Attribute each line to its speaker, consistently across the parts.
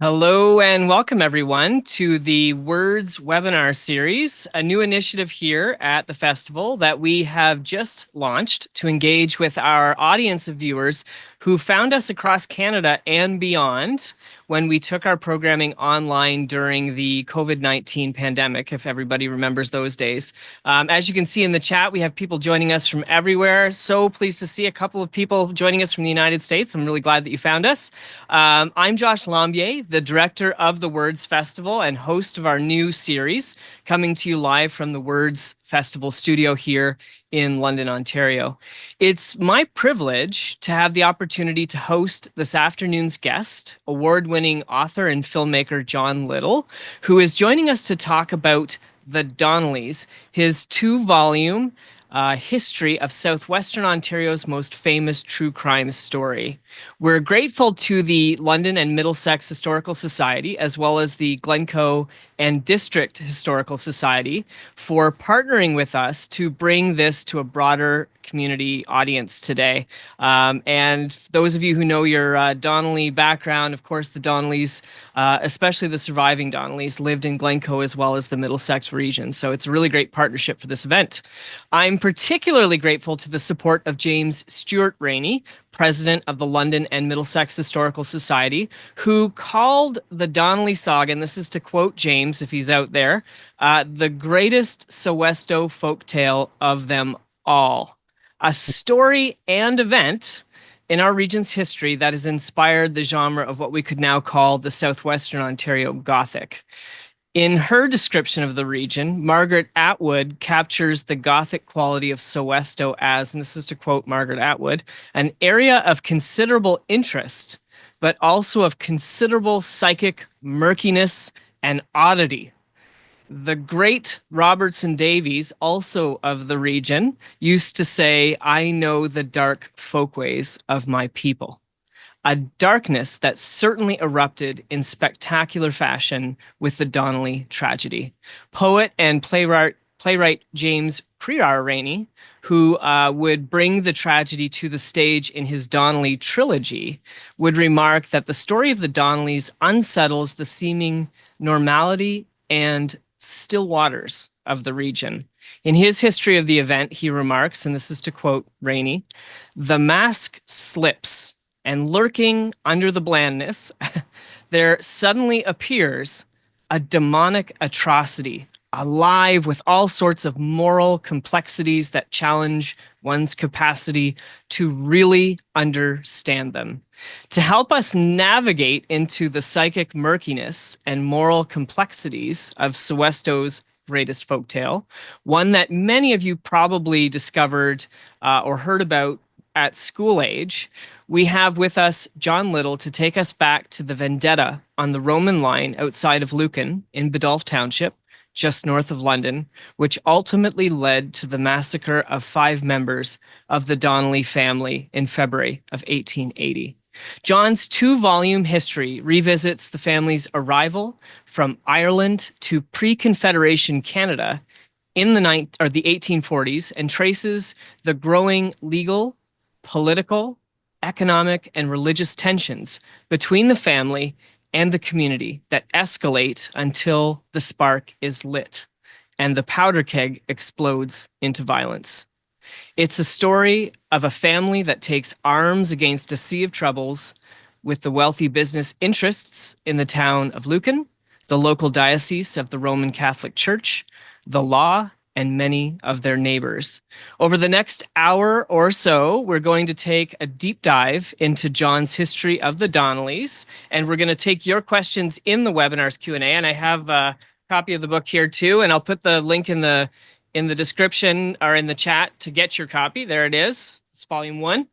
Speaker 1: Hello and welcome everyone to the Words webinar series, a new initiative here at the festival that we have just launched to engage with our audience of viewers who found us across Canada and beyond when we took our programming online during the COVID-19 pandemic, if everybody remembers those days. As you can see in the chat, we have people joining us from everywhere. So pleased to see a couple of people joining us from the United States. I'm really glad that you found us. I'm Josh Lambier, the director of the Words Festival and host of our new series, coming to you live from the Words Festival studio here in London, Ontario. It's my privilege to have the opportunity to host this afternoon's guest, award-winning author and filmmaker John Little, who is joining us to talk about The Donnellys, his two-volume history of Southwestern Ontario's most famous true crime story. We're grateful to the London and Middlesex Historical Society, as well as the Glencoe and District Historical Society, for partnering with us to bring this to a broader community audience today. And those of you who know your Donnelly background, of course, the Donnellys, especially the surviving Donnellys, lived in Glencoe as well as the Middlesex region. So it's a really great partnership for this event. I'm particularly grateful to the support of James Stuart Rainey, president of the London and Middlesex Historical Society, who called the Donnelly saga, and this is to quote James if he's out there, the greatest Souwesto folktale of them all. A story and event in our region's history that has inspired the genre of what we could now call the Southwestern Ontario Gothic. In her description of the region, Margaret Atwood captures the Gothic quality of Souwesto as, and this is to quote Margaret Atwood, an area of considerable interest, but also of considerable psychic murkiness and oddity. The great Robertson Davies, also of the region, used to say, "I know the dark folkways of my people." A darkness that certainly erupted in spectacular fashion with the Donnelly tragedy. Poet and playwright James Prior Rainey, who would bring the tragedy to the stage in his Donnelly trilogy, would remark that the story of the Donnellys unsettles the seeming normality and still waters of the region. In his history of the event, he remarks, and this is to quote Rainey, "The mask slips, and lurking under the blandness, there suddenly appears a demonic atrocity, alive with all sorts of moral complexities that challenge one's capacity to really understand them. To help us navigate into the psychic murkiness and moral complexities of Souwesto's greatest folktale, one that many of you probably discovered or heard about at school age, we have with us John Little to take us back to the vendetta on the Roman line outside of Lucan in Biddulph Township, just north of London, which ultimately led to the massacre of 5 members of the Donnelly family in February of 1880. John's two-volume history revisits the family's arrival from Ireland to pre-Confederation Canada in the 1840s and traces the growing legal, political, economic, and religious tensions between the family and the community that escalate until the spark is lit and the powder keg explodes into violence. It's a story of a family that takes arms against a sea of troubles with the wealthy business interests in the town of Lucan, the local diocese of the Roman Catholic Church, the law, and many of their neighbors. Over the next hour or so, we're going to take a deep dive into John's history of the Donnellys, and we're going to take your questions in the webinar's Q&A, and I have a copy of the book here too, and I'll put the link in the description or in the chat to get your copy. There it is. It's volume 1.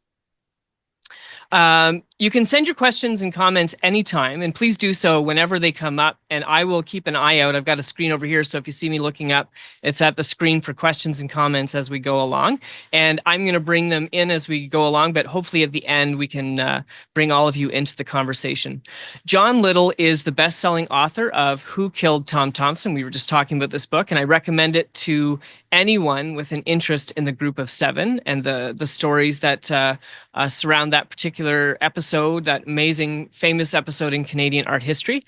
Speaker 1: You can send your questions and comments anytime, and please do so whenever they come up, and I will keep an eye out. I've got a screen over here, so if you see me looking up, it's at the screen for questions and comments as we go along, and I'm going to bring them in as we go along, but hopefully at the end we can bring all of you into the conversation. John Little is the best-selling author of Who Killed Tom Thompson? We were just talking about this book, and I recommend it to anyone with an interest in the Group of Seven and the stories that surround that particular episode episode, that amazing, famous episode in Canadian art history.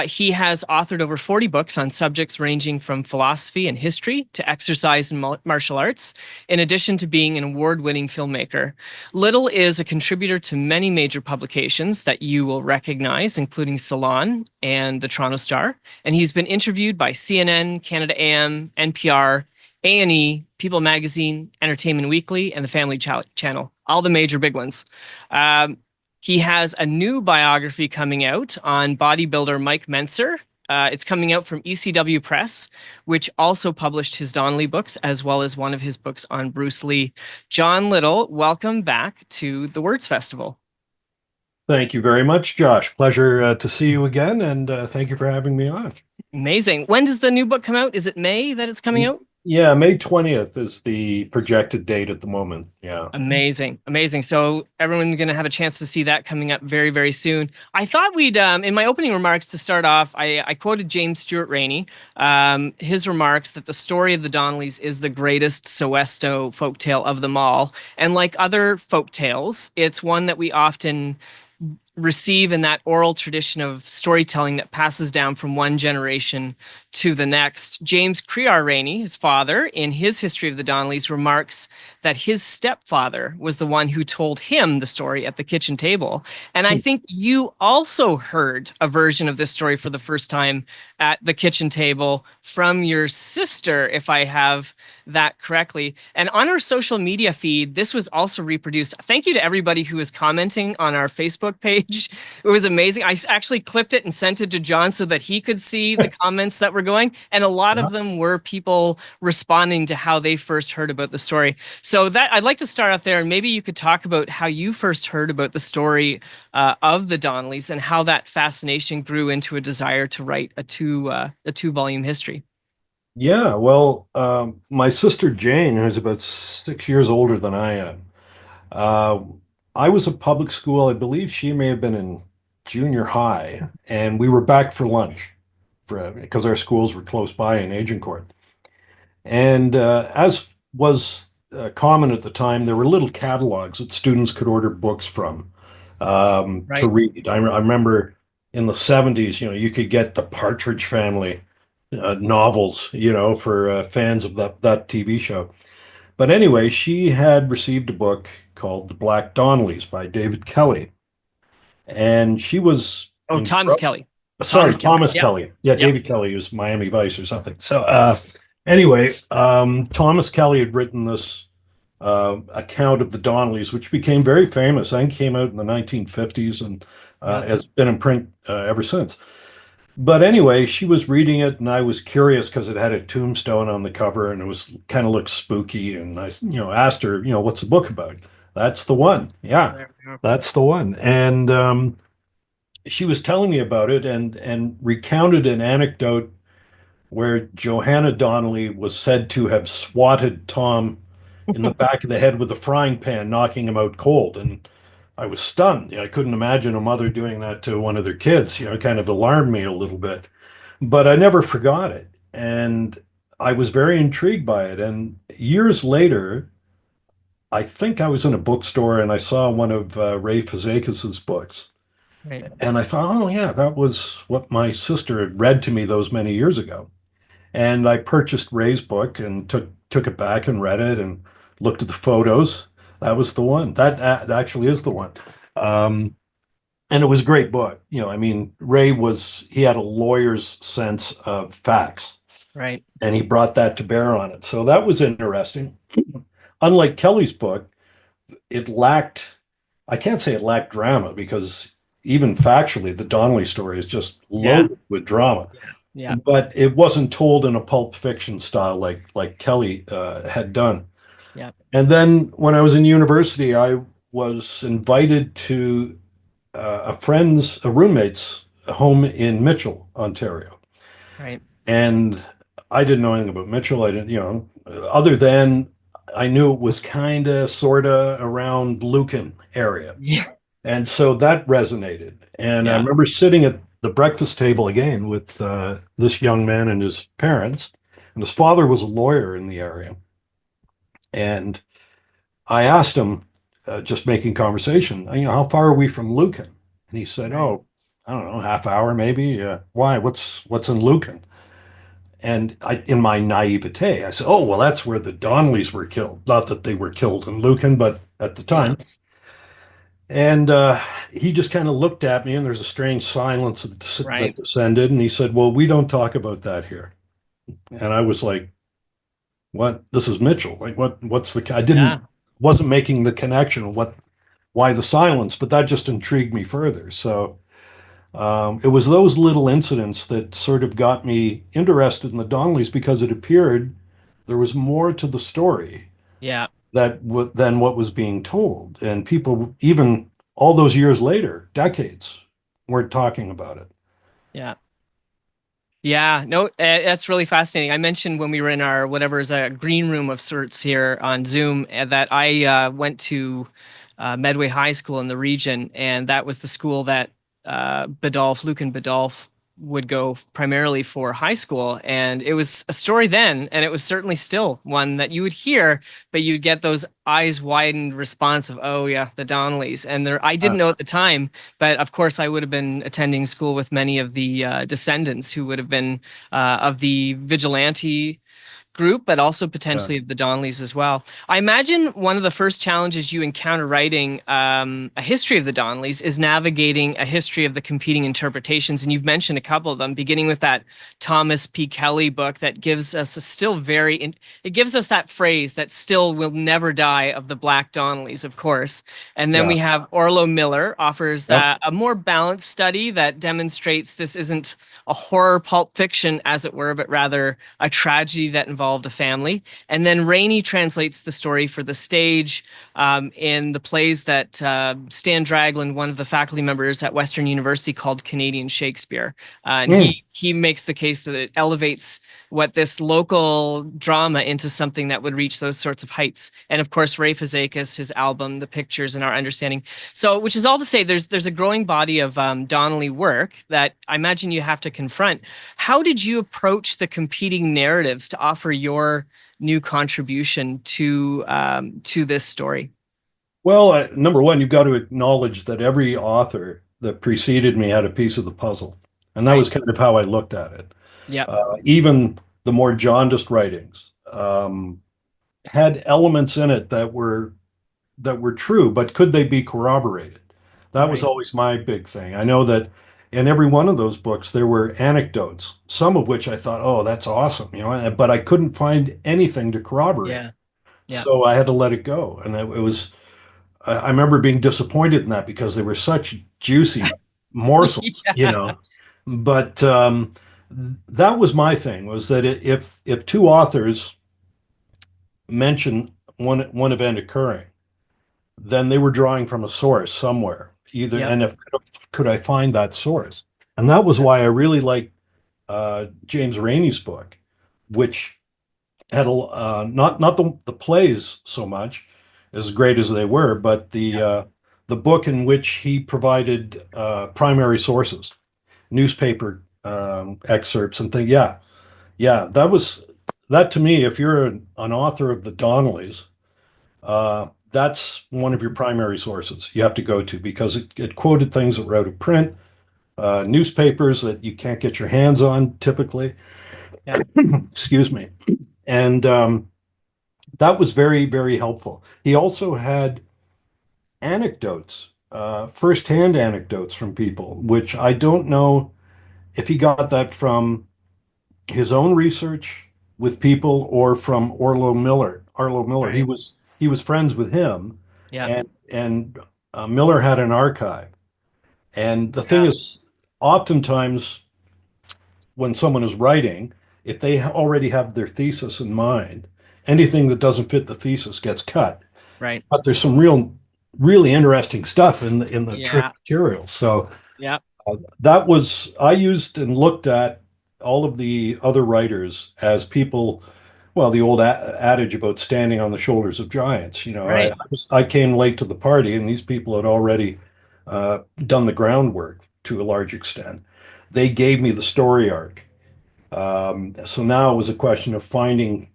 Speaker 1: He has authored over 40 books on subjects ranging from philosophy and history to exercise and martial arts, in addition to being an award-winning filmmaker. Little is a contributor to many major publications that you will recognize, including Salon and the Toronto Star, and he's been interviewed by CNN, Canada AM, NPR, A&E, People Magazine, Entertainment Weekly, and the Family Channel, all the major big ones. He has a new biography coming out on bodybuilder Mike Mentzer. It's coming out from ECW Press, which also published his Donnelly books, as well as one of his books on Bruce Lee. John Little, welcome back to the Words Festival.
Speaker 2: Thank you very much, Josh. Pleasure to see you again, and thank you for having me on.
Speaker 1: Amazing. When does the new book come out? Is it May that it's coming out?
Speaker 2: Yeah, May 20th is the projected date at the moment. Yeah.
Speaker 1: Amazing. Amazing. So everyone's going to have a chance to see that coming up very, very soon. I thought we'd, in my opening remarks to start off, I quoted James Stewart Rainey, his remarks that the story of the Donnellys is the greatest Souwesto folktale of them all. And like other folktales, it's one that we often receive in that oral tradition of storytelling that passes down from one generation to the next. James Crear Rainey, his father, in his History of the Donnellys, remarks that his stepfather was the one who told him the story at the kitchen table. And I think you also heard a version of this story for the first time at the kitchen table from your sister, if I have that correctly. And on our social media feed, this was also reproduced. Thank you to everybody who was commenting on our Facebook page. It was amazing. I actually clipped it and sent it to John so that he could see the comments that were going. And a lot of them were people responding to how they first heard about the story. So that I'd like to start off there, and maybe you could talk about how you first heard about the story of the Donnellys and how that fascination grew into a desire to write a two-volume history.
Speaker 2: Yeah, well, my sister Jane, who's about 6 years older than I am, uh, I was at public school. I believe she may have been in junior high, and we were back for lunch because our schools were close by in Agincourt. And as was common at the time, there were little catalogs that students could order books from to read. I remember in the 70s, you could get the Partridge Family novels, for fans of that TV show. But anyway, she had received a book called The Black Donnellys by David Kelly. And she was...
Speaker 1: Oh, Thomas Kelly.
Speaker 2: Sorry, Thomas
Speaker 1: Yep.
Speaker 2: Kelly. Yeah,
Speaker 1: Yep.
Speaker 2: David Kelly was Miami Vice or something. So anyway, Thomas Kelly had written this account of the Donnellys, which became very famous. I think came out in the 1950s and has been in print ever since. But anyway, she was reading it, and I was curious because it had a tombstone on the cover, and it was kind of looked spooky. And I, asked her, what's the book about? That's the one. Yeah, that's the one. And she was telling me about it, and recounted an anecdote where Johanna Donnelly was said to have swatted Tom in the back of the head with a frying pan, knocking him out cold. And I was stunned. I couldn't imagine a mother doing that to one of their kids. It kind of alarmed me a little bit, but I never forgot it. And I was very intrigued by it. And years later, I think I was in a bookstore and I saw one of Ray Fazekas's books.
Speaker 1: Right.
Speaker 2: And I thought, oh yeah, that was what my sister had read to me those many years ago. And I purchased Ray's book and took it back and read it and looked at the photos. That was the one. That actually is the one. And it was a great book. I mean, he had a lawyer's sense of facts.
Speaker 1: Right.
Speaker 2: And he brought that to bear on it. So that was interesting. Unlike Kelly's book, I can't say it lacked drama, because even factually, the Donnelly story is just loaded with drama.
Speaker 1: Yeah.
Speaker 2: But it wasn't told in a pulp fiction style like Kelly had done.
Speaker 1: Yeah.
Speaker 2: And then when I was in university, I was invited to a roommate's home in Mitchell, Ontario.
Speaker 1: Right.
Speaker 2: And I didn't know anything about Mitchell. I didn't, other than I knew it was kind of, sort of around Lucan area.
Speaker 1: Yeah.
Speaker 2: And so that resonated. And I remember sitting at the breakfast table again with this young man and his parents. And his father was a lawyer in the area. And I asked him, just making conversation. How far are we from Lucan? And he said,
Speaker 1: Right.
Speaker 2: "Oh, I don't know, half hour maybe. Why? What's in Lucan?" And in my naivete, I said, "Oh, well, that's where the Donnellys were killed. Not that they were killed in Lucan, but at the
Speaker 1: Yeah.
Speaker 2: time." And he just kind of looked at me, and there's a strange silence that
Speaker 1: Right.
Speaker 2: descended. And he said, "Well, we don't talk about that here." And I was like, "What? This is Mitchell. Like, what's the? I didn't
Speaker 1: Yeah.
Speaker 2: wasn't making the connection of why the silence, but that just intrigued me further. So it was those little incidents that sort of got me interested in the Donnellys because it appeared there was more to the story
Speaker 1: Yeah.
Speaker 2: than what was being told, and people even all those years later, decades, weren't talking about it.
Speaker 1: Yeah. Yeah, no, that's really fascinating. I mentioned when we were in our whatever is a green room of sorts here on Zoom that I went to Medway High School in the region, and that was the school that Lucan Badolf would go primarily for high school. And it was a story then, and it was certainly still one that you would hear, but you'd get those eyes widened response of, oh yeah, the Donnellys. And there, I
Speaker 2: Uh,
Speaker 1: didn't know at the time, but of course, I would have been attending school with many of the descendants who would have been of the vigilante group, but also
Speaker 2: yeah.
Speaker 1: potentially of the Donnellys as well. I imagine one of the first challenges you encounter writing a history of the Donnellys is navigating a history of the competing interpretations. And you've mentioned a couple of them, beginning with that Thomas P. Kelly book that gives us a still it gives us that phrase that still will never die of the Black Donnellys, of course. And then
Speaker 2: Yeah.
Speaker 1: we have Orlo Miller offers
Speaker 2: Yep.
Speaker 1: that a more balanced study that demonstrates this isn't a horror pulp fiction, as it were, but rather a tragedy that involved a family. And then Rainey translates the story for the stage in the plays that Stan Dragland, one of the faculty members at Western University, called Canadian Shakespeare. And
Speaker 2: Mm.
Speaker 1: he makes the case that it elevates what this local drama into something that would reach those sorts of heights. And of course, Ray Fazekas, his album, The Pictures and Our Understanding. So, which is all to say, there's a growing body of Donnelly work that I imagine you have to confront. How did you approach the competing narratives to offer your new contribution to this story?
Speaker 2: Well, number one, you've got to acknowledge that every author that preceded me had a piece of the puzzle, and that
Speaker 1: Right.
Speaker 2: was kind of how I looked at it.
Speaker 1: Yep.
Speaker 2: Even the more jaundiced writings had elements in it that were true, but could they be corroborated? That was
Speaker 1: Right.
Speaker 2: always my big thing. I know that in every one of those books there were anecdotes, some of which I thought, "Oh, that's awesome," but I couldn't find anything to corroborate.
Speaker 1: Yeah. Yeah.
Speaker 2: So I had to let it go, and it was. I remember being disappointed in that because they were such juicy morsels,
Speaker 1: Yeah.
Speaker 2: But that was my thing, was that if two authors mention one event occurring, then they were drawing from a source somewhere. Either
Speaker 1: Yep.
Speaker 2: and if could I find that source? And that was why I really liked James Rainey's book, which had not the plays so much, as great as they were, but the book in which he provided primary sources, newspaper excerpts and things. Yeah, yeah, that to me. If you're an author of the Donnellys, that's one of your primary sources you have to go to because it quoted things that were out of print, newspapers that you can't get your hands on typically.
Speaker 1: Yeah.
Speaker 2: Excuse me. And that was very, very helpful. He also had anecdotes, firsthand anecdotes from people, which I don't know if he got that from his own research with people or from Orlo Miller. Arlo Miller. He
Speaker 1: Right.
Speaker 2: was he was friends with him,
Speaker 1: Yeah.
Speaker 2: and Miller had an archive. And the thing
Speaker 1: Yeah.
Speaker 2: is, oftentimes when someone is writing, if they already have their thesis in mind, anything that doesn't fit the thesis gets cut.
Speaker 1: Right.
Speaker 2: But there's some really interesting stuff in the trip
Speaker 1: Yeah.
Speaker 2: material. So
Speaker 1: Yeah.
Speaker 2: that was I used and looked at all of the other writers as people. Well, the old adage about standing on the shoulders of giants. I
Speaker 1: Right.
Speaker 2: I came late to the party, and these people had already done the groundwork to a large extent. They gave me the story arc. So now it was a question of finding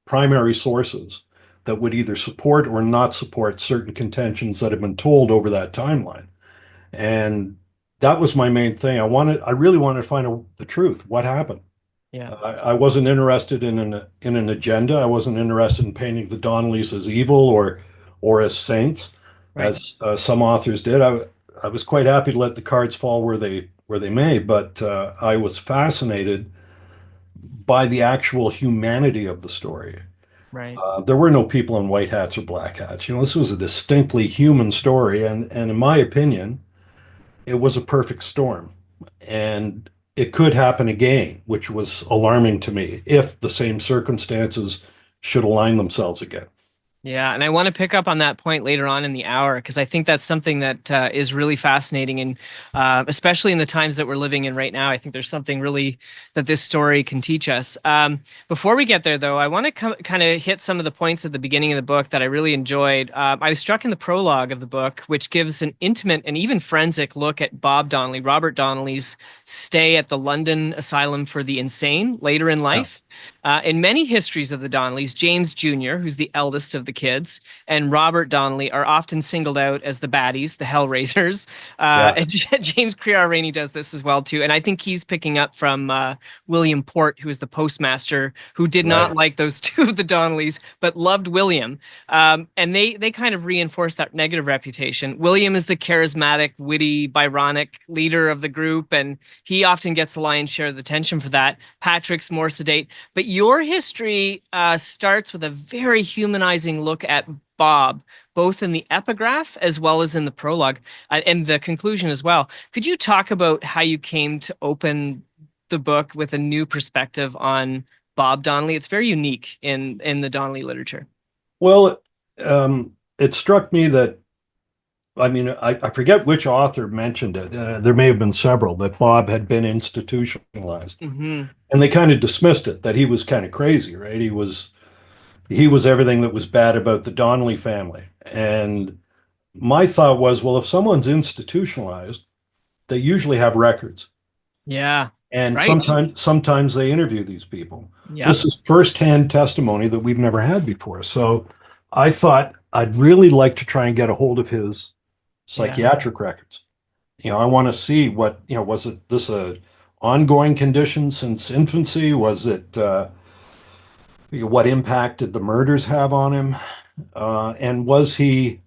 Speaker 2: primary sources that would either support or not support certain contentions that have been told over that timeline. And that was my main thing. I really wanted to find out the truth. What happened?
Speaker 1: Yeah.
Speaker 2: I wasn't interested in an agenda. I wasn't interested in painting the Donnellys as evil or as saints,
Speaker 1: Right.
Speaker 2: as some authors did. I was quite happy to let the cards fall where they may, but I was fascinated by the actual humanity of the story.
Speaker 1: Right.
Speaker 2: There were no people in white hats or black hats. This was a distinctly human story, and in my opinion, it was a perfect storm. And it could happen again, which was alarming to me if the same circumstances should align themselves again.
Speaker 1: Yeah, and I want to pick up on that point later on in the hour because I think that's something that is really fascinating, and especially in the times that we're living in right now, I think there's something really that this story can teach us. Before we get there, though, I want to kind of hit some of the points at the beginning of the book that I really enjoyed. I was struck in the prologue of the book, which gives an intimate and even forensic look at Bob Donnelly, Robert Donnelly's stay at the London Asylum for the Insane later in
Speaker 2: Yeah.
Speaker 1: life. In many histories of the Donnellys, James Jr., who's the eldest of the kids, and Robert Donnelly are often singled out as the baddies, the Hellraisers.
Speaker 2: Yeah.
Speaker 1: And James Crear Rainey does this as well too. And I think he's picking up from William Port, who is the postmaster, who did not
Speaker 2: Right.
Speaker 1: like those two of the Donnellys, but loved William. And they kind of reinforce that negative reputation. William is the charismatic, witty, Byronic leader of the group, and he often gets the lion's share of the attention for that. Patrick's more sedate. But your history starts with a very humanizing look at Bob, both in the epigraph as well as in the prologue and the conclusion as well. Could you talk about how you came to open the book with a new perspective on Bob Donnelly? It's very unique in the Donnelly literature.
Speaker 2: Well, it struck me that, I mean, I forget which author mentioned it. There may have been several that Bob had been institutionalized,
Speaker 1: Mm-hmm.
Speaker 2: and they kind of dismissed it, that he was kind of crazy, right? He was everything that was bad about the Donnelly family. And my thought was, well, if someone's institutionalized, they usually have records.
Speaker 1: Yeah.
Speaker 2: And
Speaker 1: Right.
Speaker 2: sometimes they interview these people.
Speaker 1: Yep.
Speaker 2: This is firsthand testimony that we've never had before. So I thought I'd really like to try and get a hold of his
Speaker 1: Yeah.
Speaker 2: psychiatric records. I want to see was it this a ongoing condition since infancy? Was it what impact did the murders have on him? And was he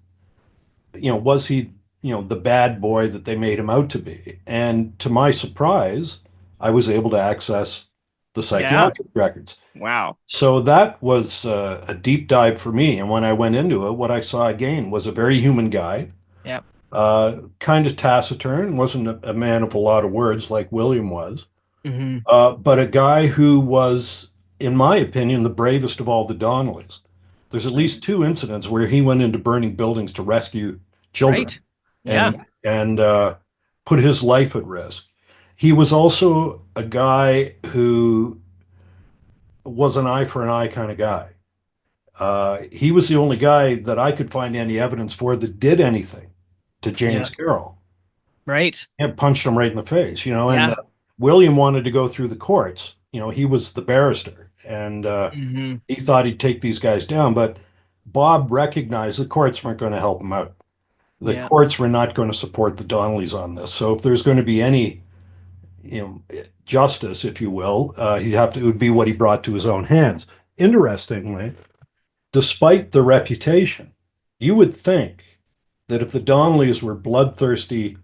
Speaker 2: the bad boy that they made him out to be? And to my surprise, I was able to access the
Speaker 1: Yeah.
Speaker 2: psychiatric records.
Speaker 1: Wow.
Speaker 2: So that was a deep dive for me. And when I went into it, what I saw again was a very human guy,
Speaker 1: Yep.
Speaker 2: kind of taciturn, wasn't a man of a lot of words like William was,
Speaker 1: Mm-hmm.
Speaker 2: but a guy who was, in my opinion, the bravest of all the Donnellys. There's at least two incidents where he went into burning buildings to rescue children
Speaker 1: Right. Yeah.
Speaker 2: and put his life at risk. He was also a guy who was an eye for an eye kind of guy. He was the only guy that I could find any evidence for that did anything to
Speaker 1: Yeah.
Speaker 2: James Carroll
Speaker 1: Right.
Speaker 2: and punched him right in the face, and
Speaker 1: Yeah.
Speaker 2: William wanted to go through the courts. He was the barrister, and
Speaker 1: Mm-hmm.
Speaker 2: he thought he'd take these guys down, but Bob recognized the courts weren't going to help him out. The
Speaker 1: Yeah.
Speaker 2: courts were not going to support the Donnellys on this. So if there's going to be any, justice, if you will, it would be what he brought to his own hands. Interestingly, despite the reputation, you would think that if the Donnellys were bloodthirsty,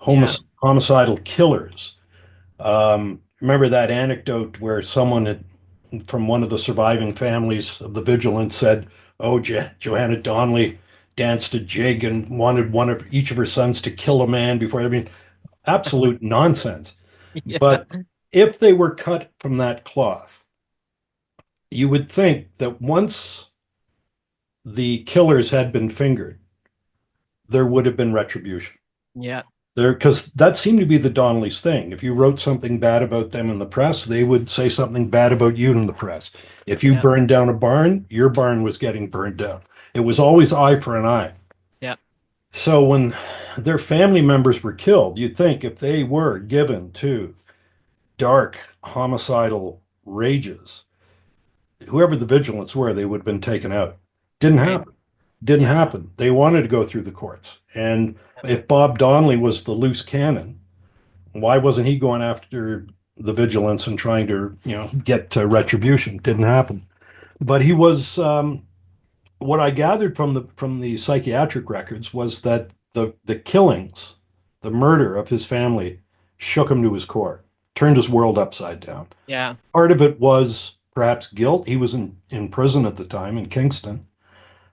Speaker 1: Yeah.
Speaker 2: homicidal killers, remember that anecdote where someone from one of the surviving families of the Vigilance said, "Oh, Johanna Donnelly danced a jig and wanted one of each of her sons to kill a man before." I mean, absolute nonsense.
Speaker 1: Yeah.
Speaker 2: But if they were cut from that cloth, you would think that once the killers had been fingered, there would have been retribution.
Speaker 1: Yeah.
Speaker 2: Because that seemed to be the Donnellys thing. If you wrote something bad about them in the press, they would say something bad about you in the press. If you
Speaker 1: Yeah.
Speaker 2: burned down a barn, your barn was getting burned down. It was always eye for an eye.
Speaker 1: Yeah.
Speaker 2: So when their family members were killed, you'd think if they were given to dark homicidal rages, whoever the vigilants were, they would have been taken out. Didn't
Speaker 1: Right.
Speaker 2: happen. Didn't
Speaker 1: Yeah.
Speaker 2: happen. They wanted to go through the courts. And if Bob Donnelly was the loose cannon, why wasn't he going after the vigilance and trying to, get retribution? Didn't happen. But he was. What I gathered from the psychiatric records was that the killings, the murder of his family, shook him to his core, turned his world upside down.
Speaker 1: Yeah.
Speaker 2: Part of it was perhaps guilt. He was in prison at the time in Kingston,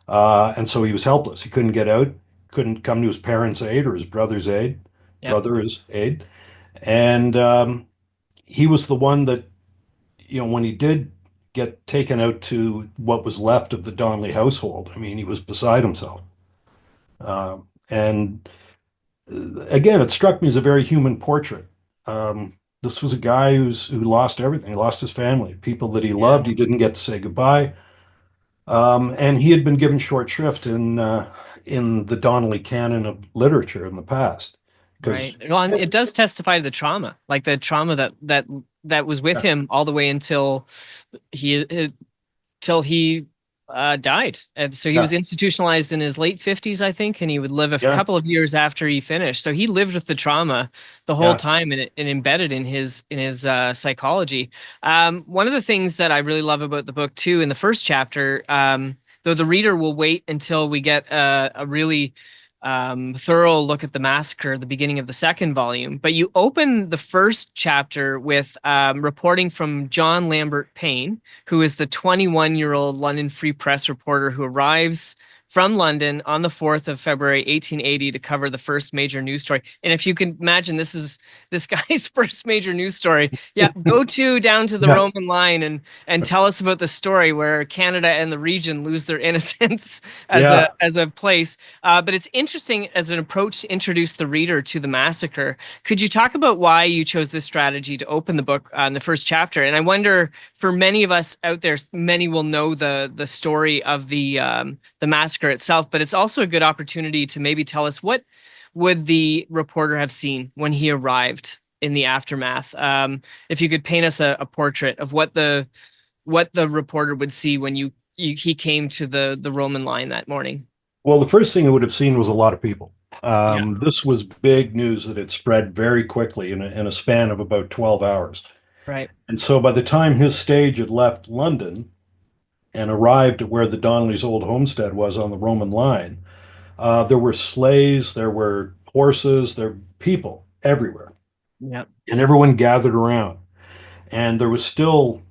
Speaker 2: and so he was helpless. He couldn't get out, couldn't come to his parents' aid or his brother's aid,
Speaker 1: Yep.
Speaker 2: brother's aid, and he was the one that, when he did get taken out to what was left of the Donnelly household, I mean, he was beside himself. And again, it struck me as a very human portrait. This was a guy who lost everything. He lost his family, people that he
Speaker 1: Yeah.
Speaker 2: loved. He didn't get to say goodbye. And he had been given short shrift in the Donnelly canon of literature in the past.
Speaker 1: Right.
Speaker 2: Because
Speaker 1: Well, and it does testify to the trauma, like the trauma that was with him all the way until he died. And so he
Speaker 2: yeah,
Speaker 1: was institutionalized in his late 50s, I think, and he would live a
Speaker 2: yeah,
Speaker 1: couple of years after he finished. So he lived with the trauma the whole
Speaker 2: yeah,
Speaker 1: time and embedded in his psychology. One of the things that I really love about the book too, in the first chapter, though the reader will wait until we get a really thorough look at the massacre at the beginning of the second volume. But you open the first chapter with reporting from John Lambert Payne, who is the 21-year-old London Free Press reporter who arrives from London on the 4th of February, 1880 to cover the first major news story. And if you can imagine, this is this guy's first major news story. Yeah, go down to the
Speaker 2: yeah.
Speaker 1: Roman line and tell us about the story where Canada and the region lose their innocence
Speaker 2: Yeah.
Speaker 1: as a place. But it's interesting as an approach to introduce the reader to the massacre. Could you talk about why you chose this strategy to open the book in the first chapter? And I wonder, for many of us out there, many will know the story of the massacre itself, but it's also a good opportunity to maybe tell us what would the reporter have seen when he arrived in the aftermath. If you could paint us a portrait of what the reporter would see when he came to the Roman line that morning.
Speaker 2: Well, the first thing I would have seen was a lot of people.
Speaker 1: Yeah.
Speaker 2: This was big news that it spread very quickly in a span of about 12 hours.
Speaker 1: Right.
Speaker 2: And so by the time his stage had left London and arrived at where the Donnellys' old homestead was on the Roman line, there were sleighs, there were horses, there were people everywhere.
Speaker 1: Yeah.
Speaker 2: And everyone gathered around. And there was still,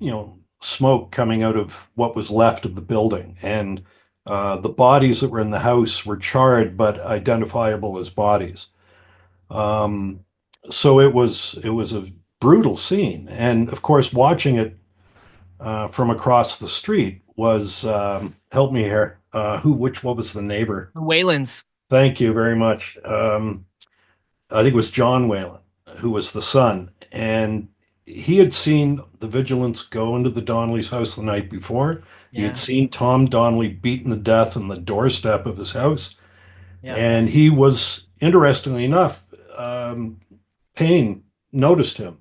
Speaker 2: smoke coming out of what was left of the building. And the bodies that were in the house were charred but identifiable as bodies. Um, so it was a brutal scene. And of course, watching it from across the street was help me here. What was the neighbor?
Speaker 1: Wayland's.
Speaker 2: Thank you very much. I think it was John Whalen, who was the son, and he had seen the vigilance go into the Donnellys' house the night before. He had
Speaker 1: Yeah.
Speaker 2: seen Tom Donnelly beaten to death on the doorstep of his house,
Speaker 1: Yeah.
Speaker 2: and he was, interestingly enough, Payne noticed him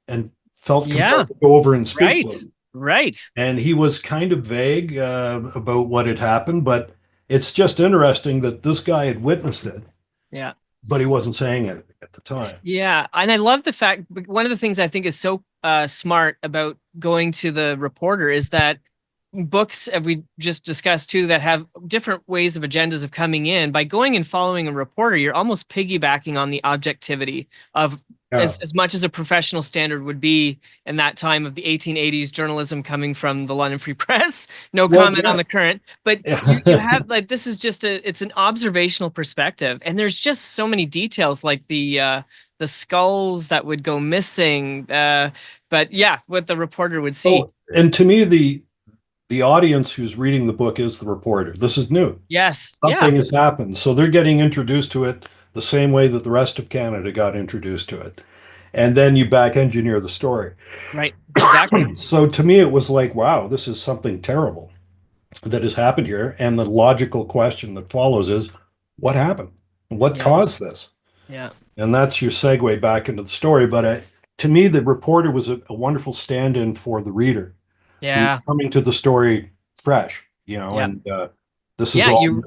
Speaker 2: and felt
Speaker 1: Yeah.
Speaker 2: compelled to go over and speak to
Speaker 1: Right.
Speaker 2: him.
Speaker 1: Right.
Speaker 2: And he was kind of vague about what had happened, but it's just interesting that this guy had witnessed it,
Speaker 1: Yeah.
Speaker 2: but he wasn't saying anything at the time.
Speaker 1: Yeah, and I love the fact, one of the things I think is so smart about going to the reporter is that books, as we just discussed too, that have different ways of agendas of coming in, by going and following a reporter, you're almost piggybacking on the objectivity of
Speaker 2: Yeah.
Speaker 1: as much as a professional standard would be in that time of the 1880s journalism coming from the London Free Press. No
Speaker 2: Well,
Speaker 1: comment on the current, but you
Speaker 2: yeah.
Speaker 1: have, like, this is just it's an observational perspective, and there's just so many details, like the skulls that would go missing. But yeah, what the reporter would see.
Speaker 2: Oh, and to me, the audience who's reading the book is the reporter. This is new.
Speaker 1: Yes. Yeah.
Speaker 2: Something has happened. So they're getting introduced to it the same way that the rest of Canada got introduced to it. And then you back engineer the story.
Speaker 1: Right. Exactly.
Speaker 2: So to me, it was like, wow, this is something terrible that has happened here. And the logical question that follows is, what happened? What
Speaker 1: Yeah.
Speaker 2: caused this?
Speaker 1: Yeah.
Speaker 2: And that's your segue back into the story. But to me, the reporter was a wonderful stand-in for the reader who's
Speaker 1: Yeah.
Speaker 2: coming to the story fresh,
Speaker 1: Yeah.
Speaker 2: and This is
Speaker 1: Yeah,
Speaker 2: all.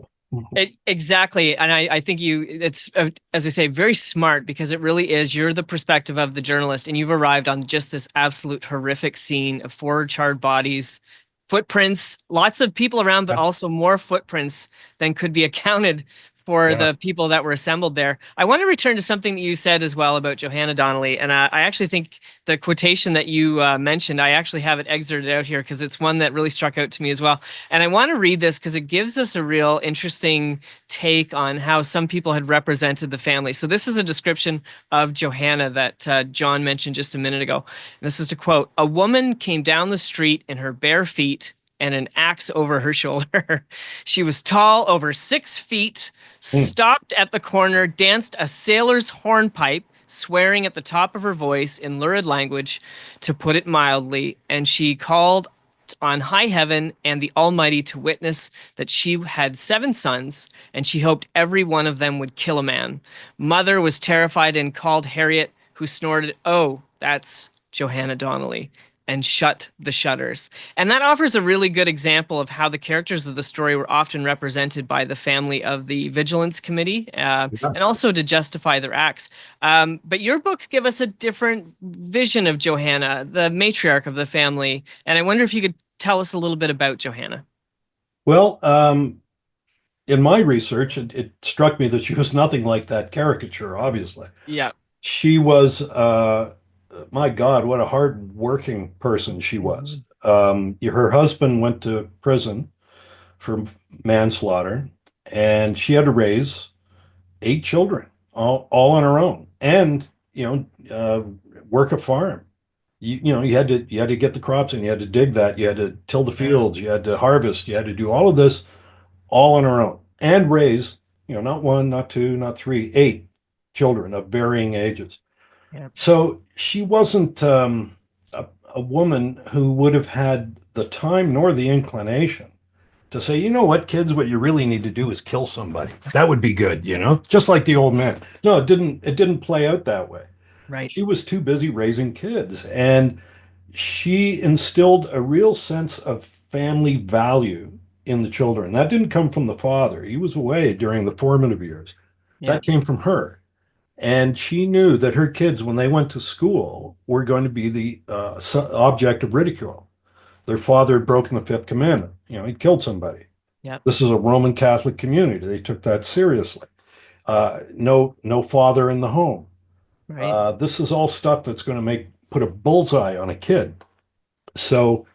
Speaker 1: exactly. And I think it's, as I say, very smart because it really is, you're the perspective of the journalist and you've arrived on just this absolute horrific scene of four charred bodies, footprints, lots of people around, but
Speaker 2: Yeah,
Speaker 1: also more footprints than could be accounted for
Speaker 2: yeah,
Speaker 1: the people that were assembled there. I want to return to something that you said as well about Johanna Donnelly. And I actually think the quotation that you mentioned, I actually have it excerpted out here because it's one that really struck out to me as well. And I want to read this because it gives us a real interesting take on how some people had represented the family. So this is a description of Johanna that John mentioned just a minute ago. And this is to quote, "A woman came down the street in her bare feet and an axe over her shoulder. She was tall, over 6 feet,
Speaker 2: mm,
Speaker 1: stopped at the corner, danced a sailor's hornpipe, swearing at the top of her voice in lurid language, to put it mildly, and she called on high heaven and the Almighty to witness that she had 7 sons, and she hoped every one of them would kill a man. Mother was terrified and called Harriet, who snorted, 'Oh, that's Johanna Donnelly,' and shut the shutters." And that offers a really good example of how the characters of the story were often represented by the family of the Vigilance Committee,
Speaker 2: yeah.
Speaker 1: and also to justify their acts. But your books give us a different vision of Johanna, the matriarch of the family. And I wonder if you could tell us a little bit about Johanna.
Speaker 2: Well, in my research, it struck me that she was nothing like that caricature, obviously.
Speaker 1: Yeah.
Speaker 2: She was, my God, what a hard-working person she was.
Speaker 1: Mhm.
Speaker 2: Her husband went to prison for manslaughter, and she had to raise 8 children, all on her own, and work a farm. You had to get the crops in, you had to dig that, you had to till the
Speaker 1: Yeah.
Speaker 2: fields, you had to harvest, you had to do all of this all on her own, and raise, not one, not two, not three, 8 children of varying ages.
Speaker 1: Yeah.
Speaker 2: So she wasn't a woman who would have had the time nor the inclination to say, you know what, kids, what you really need to do is kill somebody. That would be good, just like the old man. No, it didn't play out that way.
Speaker 1: Right.
Speaker 2: She was too busy raising kids, and she instilled a real sense of family value in the children. That didn't come from the father. He was away during the formative years.
Speaker 1: Yeah.
Speaker 2: That came from her. And she knew that her kids, when they went to school, were going to be the object of ridicule. Their father had broken the fifth commandment. He'd killed somebody.
Speaker 1: Yeah.
Speaker 2: This is a Roman Catholic community. They took that seriously. No father in the home.
Speaker 1: Right.
Speaker 2: This is all stuff that's going to put a bullseye on a kid. So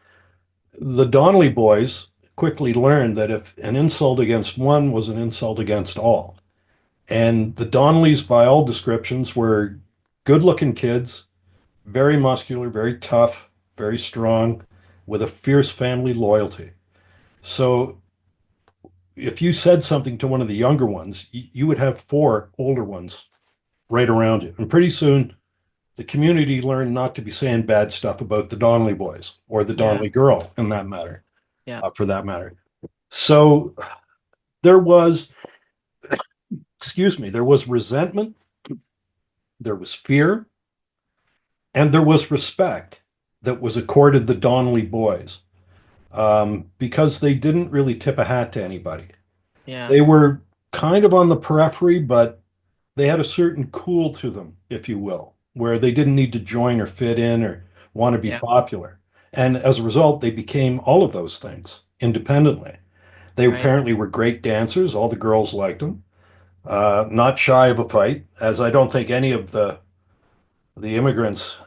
Speaker 2: the Donnelly boys quickly learned that if an insult against one was an insult against all. And the Donnellys, by all descriptions, were good-looking kids, very muscular, very tough, very strong, with a fierce family loyalty. So if you said something to one of the younger ones, you would have 4 older ones right around you. And pretty soon, the community learned not to be saying bad stuff about the Donnelly boys or the
Speaker 1: Yeah.
Speaker 2: Donnelly girl, in that matter,
Speaker 1: Yeah.
Speaker 2: for that matter. So there was, excuse me, there was resentment, there was fear, and there was respect that was accorded the Donnelly boys, because they didn't really tip a hat to anybody.
Speaker 1: Yeah.
Speaker 2: They were kind of on the periphery, but they had a certain cool to them, if you will, where they didn't need to join or fit in or want to be
Speaker 1: Yeah.
Speaker 2: popular. And as a result, they became all of those things independently. They
Speaker 1: Right.
Speaker 2: apparently were great dancers. All the girls liked them. Not shy of a fight, as I don't think any of the immigrants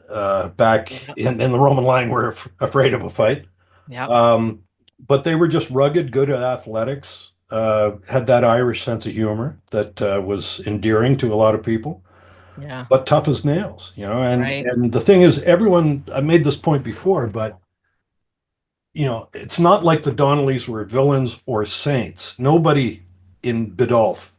Speaker 2: back
Speaker 1: Yeah.
Speaker 2: in the Roman line were afraid of a fight.
Speaker 1: Yeah.
Speaker 2: Um, but they were just rugged, good at athletics, had that Irish sense of humor that was endearing to a lot of people,
Speaker 1: Yeah.
Speaker 2: but tough as nails, And
Speaker 1: Right.
Speaker 2: and the thing is, everyone, I made this point before, but it's not like the Donnellys were villains or saints. Nobody in Biddulph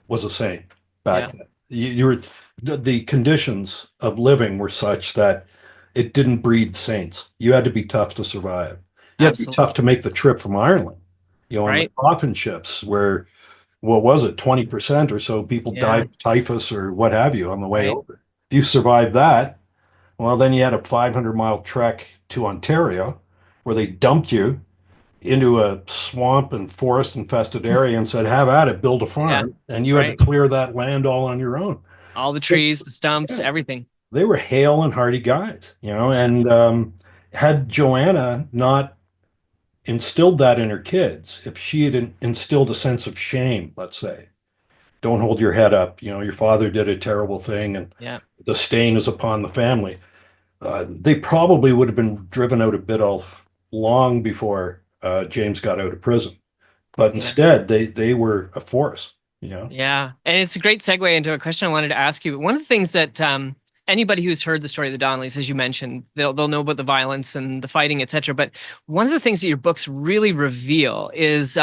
Speaker 2: was a saint back
Speaker 1: Yeah.
Speaker 2: then. You were the conditions of living were such that it didn't breed saints. You had to be tough to survive. You had to be
Speaker 1: Absolutely.
Speaker 2: tough to make the trip from Ireland. On the
Speaker 1: Right.
Speaker 2: coffin ships where, what was it, 20% or so people
Speaker 1: Yeah.
Speaker 2: died of typhus or what have you on the way
Speaker 1: Right.
Speaker 2: over. If you survived that, well, then you had a 500-mile trek to Ontario where they dumped you into a swamp and forest infested area and said, have at it, build a
Speaker 1: Yeah.
Speaker 2: farm. And you had to
Speaker 1: Right.
Speaker 2: clear that land all on your own.
Speaker 1: All the trees, the stumps,
Speaker 2: Yeah,
Speaker 1: everything.
Speaker 2: they were hale and hearty guys,
Speaker 1: Yeah.
Speaker 2: and had Joanna not instilled that in her kids, if she had instilled a sense of shame, let's say, don't hold your head up, your father did a terrible thing and
Speaker 1: Yeah.
Speaker 2: the stain is upon the family, they probably would have been driven out of Biddulph long before James got out of prison. But
Speaker 1: Yeah.
Speaker 2: instead, they were a force.
Speaker 1: Yeah, and it's a great segue into a question I wanted to ask you. One of the things that anybody who's heard the story of the Donnellys, as you mentioned, they'll know about the violence and the fighting, etc. But one of the things that your books really reveal is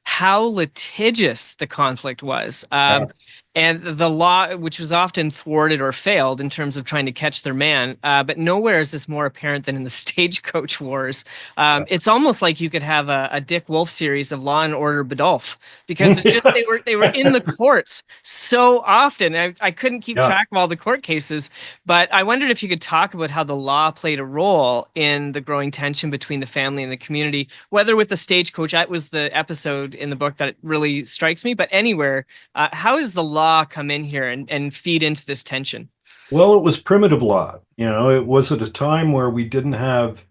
Speaker 1: how litigious the conflict was.
Speaker 2: Yeah.
Speaker 1: And the law, which was often thwarted or failed in terms of trying to catch their man, but nowhere is this more apparent than in the stagecoach wars. It's almost like you could have a Dick Wolf series of Law and Order Biddulph, because it just they were in the courts so often. I couldn't keep
Speaker 2: Yeah.
Speaker 1: track of all the court cases, but I wondered if you could talk about how the law played a role in the growing tension between the family and the community, whether with the stagecoach. That was the episode in the book that really strikes me, but anywhere, how does the law come in here and feed into this tension?
Speaker 2: Well, it was primitive law. It was at a time where we didn't have,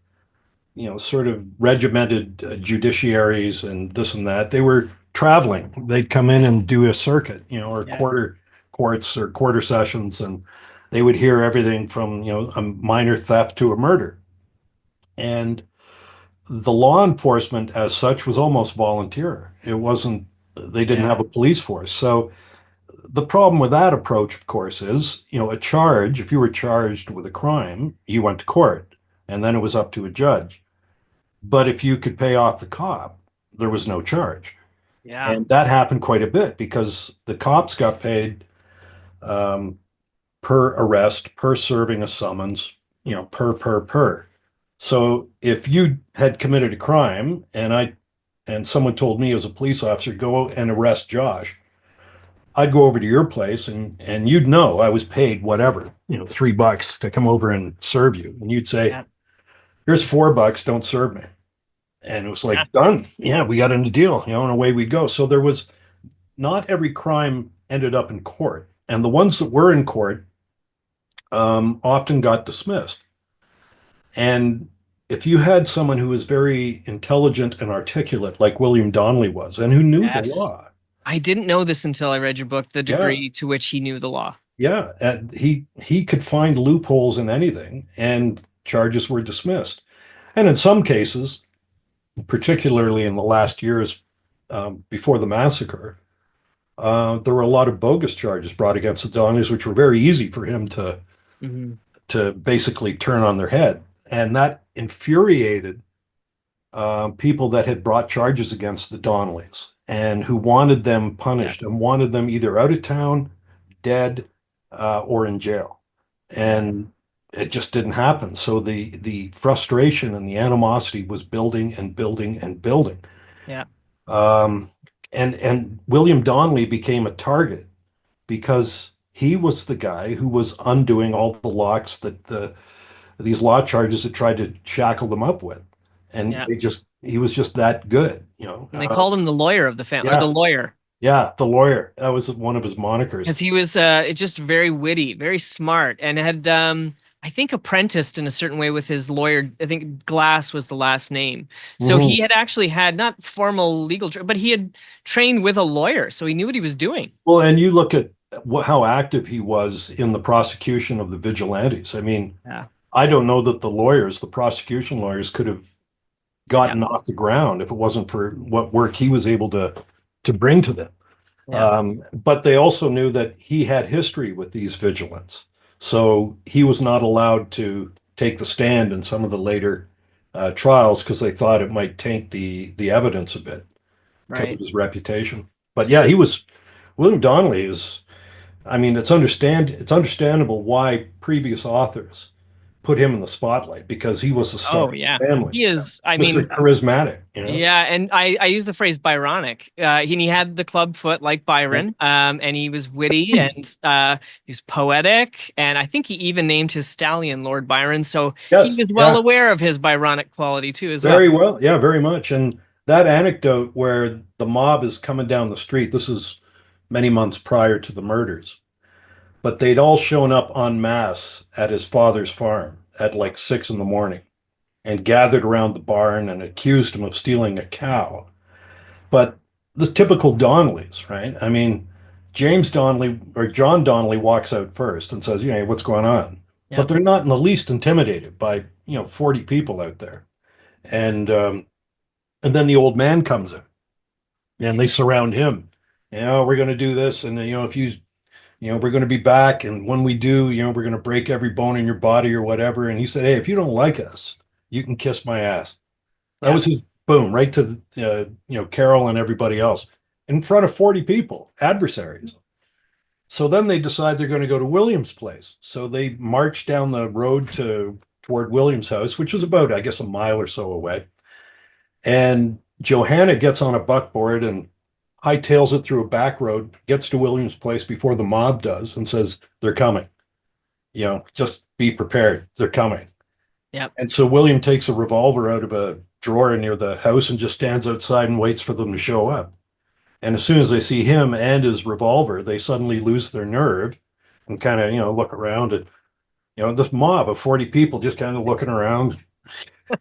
Speaker 2: sort of regimented judiciaries and this and that. They were traveling. They'd come in and do a circuit, or
Speaker 1: Yeah.
Speaker 2: quarter courts or quarter sessions, and they would hear everything from, a minor theft to a murder. And the law enforcement as such was almost volunteer. It wasn't, they didn't
Speaker 1: Yeah.
Speaker 2: have a police force. So the problem with that approach, of course, is, a charge, if you were charged with a crime, you went to court and then it was up to a judge. But if you could pay off the cop, there was no charge.
Speaker 1: Yeah.
Speaker 2: And that happened quite a bit because the cops got paid um, per arrest, per serving a summons, per. So if you had committed a crime and someone told me as a police officer, go and arrest Josh, I'd go over to your place and you'd know I was paid whatever, $3 to come over and serve you. And you'd say,
Speaker 1: Yeah.
Speaker 2: here's $4, don't serve me. And it was
Speaker 1: Yeah.
Speaker 2: like, done. Yeah, we got in the deal, and away we go. So there was not every crime ended up in court. And the ones that were in court often got dismissed. And if you had someone who was very intelligent and articulate, like William Donnelly was, and who knew the
Speaker 1: Yes.
Speaker 2: law,
Speaker 1: I didn't know this until I read your book, the
Speaker 2: yeah,
Speaker 1: degree to which he knew the law.
Speaker 2: yeah, he could find loopholes in anything, and charges were dismissed. And in some cases, particularly in the last years before the massacre, there were a lot of bogus charges brought against the Donnellys, which were very easy for him to
Speaker 1: Mhm.
Speaker 2: basically turn on their head, and that infuriated people that had brought charges against the Donnellys and who wanted them
Speaker 1: Yeah.
Speaker 2: punished and wanted them either out of town, dead, or in jail. And it just didn't happen. So the frustration and the animosity was building and building and building.
Speaker 1: Yeah.
Speaker 2: Um, and William Donnelly became a target because he was the guy who was undoing all the locks that these law charges had tried to shackle them up with. And
Speaker 1: Yeah.
Speaker 2: he was just that good.
Speaker 1: And they called him the lawyer of the family, or the
Speaker 2: Yeah,
Speaker 1: lawyer,
Speaker 2: yeah, the lawyer. That was one of his monikers.
Speaker 1: because he was just very witty, very smart, and had I think apprenticed in a certain way with his lawyer. I think Glass was the last name. So he
Speaker 2: Mhm.
Speaker 1: had actually had not formal legal, but he had trained with a lawyer, so he knew what he was doing.
Speaker 2: Well, and you look at how active he was in the prosecution of the vigilantes. I mean,
Speaker 1: Yeah.
Speaker 2: I don't know that the prosecution lawyers, could have
Speaker 1: Yeah.
Speaker 2: gotten off the ground if it wasn't for what work he was able to bring to them.
Speaker 1: Yeah.
Speaker 2: But they also knew that he had history with these vigilantes. So he was not allowed to take the stand in some of the later trials because they thought it might taint the evidence a bit because of
Speaker 1: Right.
Speaker 2: his reputation. But yeah, William Donnelly is, I mean, it's understandable why previous authors put him in the spotlight because he was the star
Speaker 1: Oh
Speaker 2: of
Speaker 1: yeah.
Speaker 2: the family,
Speaker 1: He is, I
Speaker 2: Mr.
Speaker 1: mean,
Speaker 2: Charismatic, you know?
Speaker 1: yeah, and I use the phrase Byronic. He had the club foot like
Speaker 2: Yeah.
Speaker 1: Byron, and he was witty and he was poetic, and I think he even named his stallion Lord Byron. So he
Speaker 2: Yes.
Speaker 1: was well
Speaker 2: Yeah.
Speaker 1: aware of his Byronic quality too, as well.
Speaker 2: Very well. Yeah, very much. And that anecdote where the mob is coming down the street, this is many months prior to the murders, but they'd all shown up en masse at his father's farm at like 6 in the morning and gathered around the barn and accused him of stealing a cow. But the typical Donnellys, right? I mean, James Donnelly or John Donnelly walks out first and says, "Hey, what's going on?"
Speaker 1: Yeah,
Speaker 2: But they're not in the least intimidated by, 40 people out there. And and then the old man comes in and they surround him. We're going to do this. And, if we're going to be back. And when we do, we're going to break every bone in your body or whatever. And he said, "Hey, if you don't like us, you can kiss my ass." That
Speaker 1: yeah,
Speaker 2: was his boom, right to Carol and everybody else in front of 40 people, adversaries. So then they decide they're going to go to William's place. So they march down the road toward William's house, which was about, I guess, a mile or so away. And Johanna gets on a buckboard and hightails it through a back road, gets to William's place before the mob does, and says, "They're coming. Just be prepared. They're coming."
Speaker 1: yeah,
Speaker 2: And so William takes a revolver out of a drawer near the house and just stands outside and waits for them to show up. And as soon as they see him and his revolver, they suddenly lose their nerve and kind of, look around at, this mob of 40 people just kind of looking around,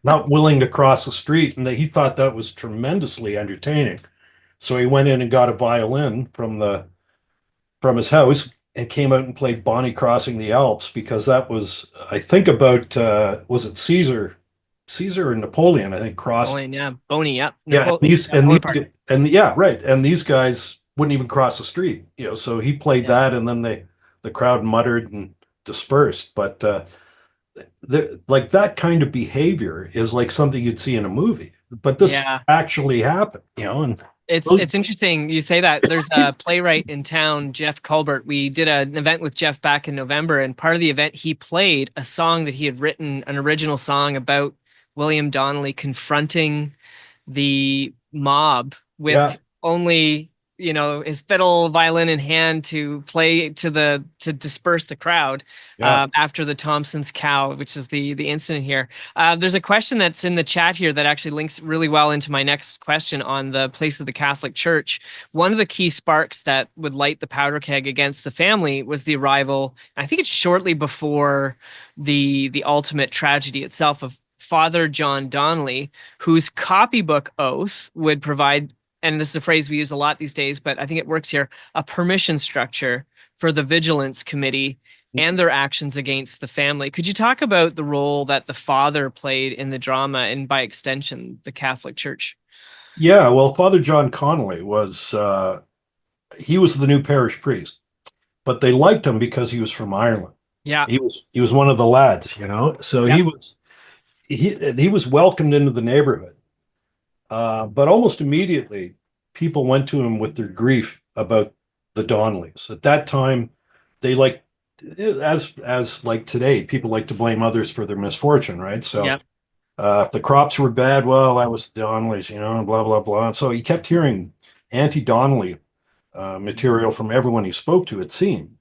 Speaker 2: not willing to cross the street. And he thought that was tremendously entertaining. So he went in and got a violin from his house and came out and played Bonnie Crossing the Alps because that was, I think, about was it Caesar and Napoleon, I think, crossed.
Speaker 1: Napoleon, yeah, Boney, yeah,
Speaker 2: Yeah,
Speaker 1: Bonaparte.
Speaker 2: yeah, right. And these guys wouldn't even cross the street, so he played
Speaker 1: Yeah,
Speaker 2: that and then the crowd muttered and dispersed. But like that kind of behavior is like something you'd see in a movie. But this
Speaker 1: yeah.
Speaker 2: actually happened, and those,
Speaker 1: It's interesting you say that. There's a playwright in town, Jeff Culbert. We did an event with Jeff back in November, and part of the event he played a song that he had written, an original song about William Donnelly confronting the mob
Speaker 2: yeah,
Speaker 1: with only, his fiddle violin in hand to play to disperse the crowd
Speaker 2: yeah.
Speaker 1: after the Thompson's cow, which is the incident here. There's a question that's in the chat here that actually links really well into my next question on the place of the Catholic Church. One of the key sparks that would light the powder keg against the family was the arrival, I think it's shortly before the ultimate tragedy itself, of Father John Donnelly, whose copybook oath would provide, and this is a phrase we use a lot these days, but I think it works here, a permission structure for the Vigilance Committee and their actions against the family. Could you talk about the role that the father played in the drama and by extension, the Catholic Church?
Speaker 2: Yeah, well, Father John Connolly he was the new parish priest, but they liked him because he was from Ireland.
Speaker 1: Yeah.
Speaker 2: He was one of the lads, so
Speaker 1: Yep.
Speaker 2: he was welcomed into the neighborhood. But almost immediately, people went to him with their grief about the Donnellys. At that time, they like, as like today, people like to blame others for their misfortune, right? So
Speaker 1: Yep.
Speaker 2: if the crops were bad, well, that was the Donnellys, and blah blah blah. And so he kept hearing anti-Donnelly material from everyone he spoke to, it seemed.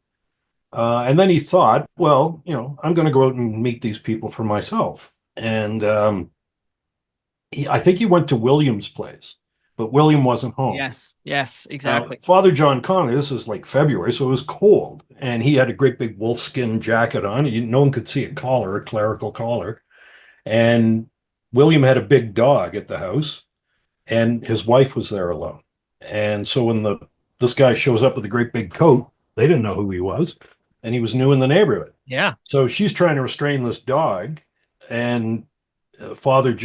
Speaker 2: And then he thought, well, I'm going to go out and meet these people for myself. And I think he went to William's place, but William wasn't home.
Speaker 1: Yes. Yes. Exactly.
Speaker 2: Father John Connolly, this is like February, so it was cold, and he had a great big wolfskin jacket on. No one could see a collar, a clerical collar. And William had a big dog at the house, and his wife was there alone. And so when this guy shows up with a great big coat, they didn't know who he was, and he was new in the neighborhood.
Speaker 1: Yeah.
Speaker 2: So she's trying to restrain this dog, and Father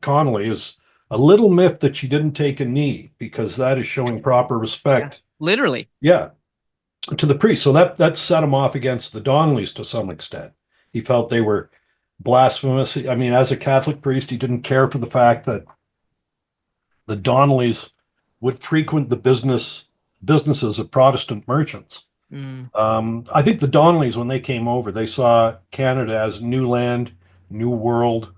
Speaker 2: Connolly is a little miffed that she didn't take a knee because that is showing proper
Speaker 1: Yeah.
Speaker 2: respect.
Speaker 1: Literally.
Speaker 2: Yeah, to the priest. So that set him off against the Donnellys to some extent. He felt they were blasphemous. I mean, as a Catholic priest, he didn't care for the fact that the Donnellys would frequent the businesses of Protestant merchants.
Speaker 1: Mm,
Speaker 2: I think the Donnellys, when they came over, they saw Canada as new land, new world,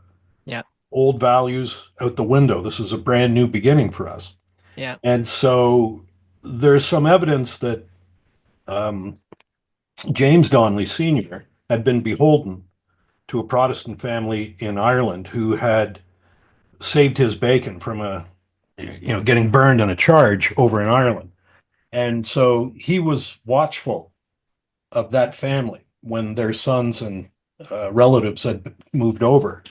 Speaker 1: yeah,
Speaker 2: old values out the window. This is a brand new beginning for us.
Speaker 1: yeah,
Speaker 2: And so there's some evidence that um, James Donnelly Sr. had been beholden to a Protestant family in Ireland who had saved his bacon from getting burned in a charge over in Ireland. And so he was watchful of that family when their sons and relatives had moved over.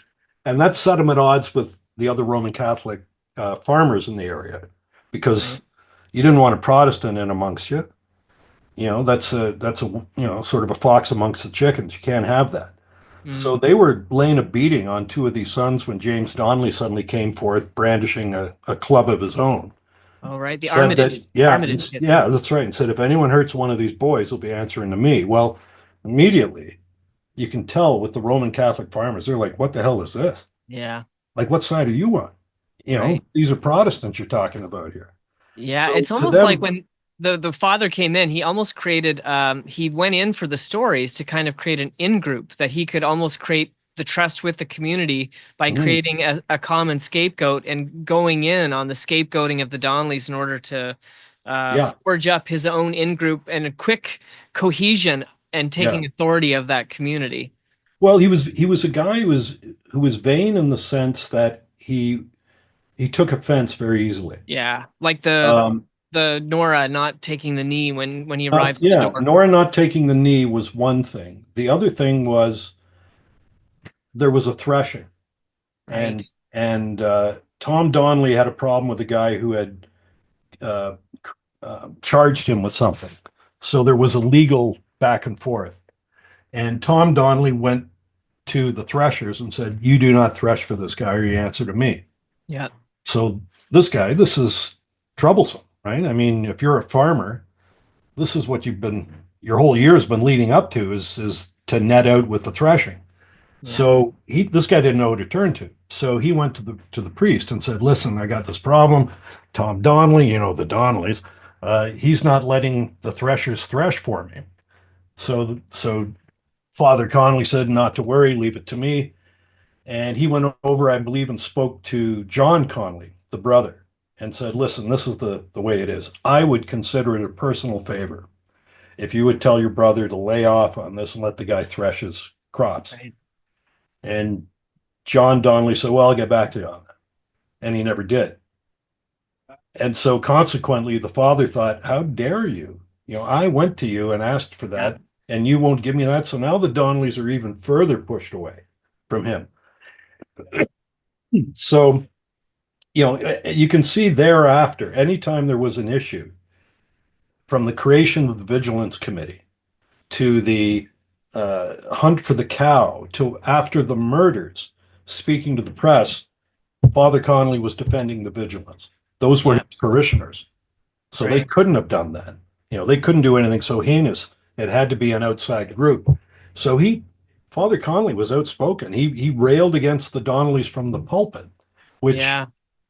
Speaker 2: And that set him at odds with the other Roman Catholic farmers in the area
Speaker 1: right.
Speaker 2: because you didn't want a Protestant in amongst you. That's a sort of a fox amongst the chickens. You can't have that. So
Speaker 1: Mm.
Speaker 2: they were laying a beating on two of these sons when James Donnelly suddenly came forth brandishing a club of his own.
Speaker 1: All right. The
Speaker 2: Said that, yeah,
Speaker 1: Armitage hits him.
Speaker 2: yeah, that's right. And said, if anyone hurts one of these boys, he'll be answering to me. Well, immediately you can tell with the Roman Catholic farmers, they're like, what the hell is this?
Speaker 1: Yeah,
Speaker 2: Like, what side are you on?
Speaker 1: right.
Speaker 2: These are Protestants you're talking about here.
Speaker 1: Yeah,
Speaker 2: So
Speaker 1: it's
Speaker 2: to
Speaker 1: almost like
Speaker 2: them,
Speaker 1: when the father came in, he almost created he went in for the stories to kind of create an in group that he could almost create the trust with the community by
Speaker 2: mhm,
Speaker 1: creating a common scapegoat and going in on the scapegoating of the Donnellys in order to
Speaker 2: yeah,
Speaker 1: forge up his own in group and a quick cohesion and
Speaker 2: yeah.
Speaker 1: taking authority of that community.
Speaker 2: Well, he was a guy who was vain in the sense that he took offense very easily.
Speaker 1: Yeah, like the
Speaker 2: Um,
Speaker 1: the Nora not taking the knee when he arrives at the
Speaker 2: yeah,
Speaker 1: door.
Speaker 2: Nora not taking the knee was one thing. The other thing was there was a threshing, and
Speaker 1: Right.
Speaker 2: Tom Donnelly had a problem with a guy who had uh, charged him with something. So there was a legal back and forth. And Tom Donnelly went to the threshers and said, "You do not thresh for this guy, or you answer to me."
Speaker 1: Yeah.
Speaker 2: So this is troublesome, right? I mean, if you're a farmer, this is what your whole year has been leading up to is to net out with the threshing.
Speaker 1: Yeah.
Speaker 2: So this guy didn't know who to turn to. So he went to the priest and said, "Listen, I got this problem. Tom Donnelly, the Donnellys, he's not letting the threshers thresh for me." So Father Connolly said, "Not to worry, leave it to me." And he went over, I believe, and spoke to John Connolly, the brother, and said, "Listen, this is the way it is. I would consider it a personal favor if you would tell your brother to lay off on this and let the guy thresh his crops."
Speaker 1: Right.
Speaker 2: And John Donnelly said, "Well, I'll get back to you on that." And he never did. And so consequently, the father thought, "How dare you? I went to you and asked for
Speaker 1: Yeah.
Speaker 2: that, and you won't give me that." So now the Donnellys are even further pushed away from him. So, you can see thereafter, anytime there was an issue, from the creation of the Vigilance Committee to the hunt for the cow to after the murders, speaking to the press, Father Connolly was defending the vigilance. Those were
Speaker 1: Yeah.
Speaker 2: his parishioners. So they
Speaker 1: Right.
Speaker 2: couldn't have done that. They couldn't do anything so heinous. It had to be an outside group. So Father Connolly was outspoken. He railed against the Donnellys from the pulpit, which
Speaker 1: Yeah.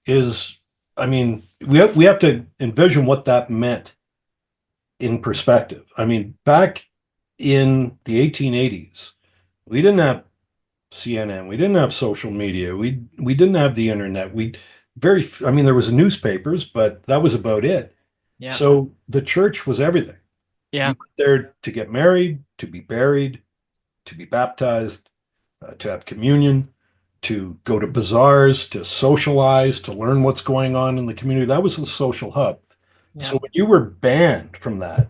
Speaker 2: is, I mean, we have to envision what that meant in perspective. I mean, back in the 1880s, we didn't have CNN, we didn't have social media, we didn't have the internet. I mean, there was newspapers, but that was about it.
Speaker 1: Yeah.
Speaker 2: So the church was everything. You
Speaker 1: Yeah.
Speaker 2: were there to get married, to be buried, to be baptized, to have communion, to go to bazaars, to socialize, to learn what's going on in the community. That was the social hub.
Speaker 1: Yeah.
Speaker 2: So when you were banned from that,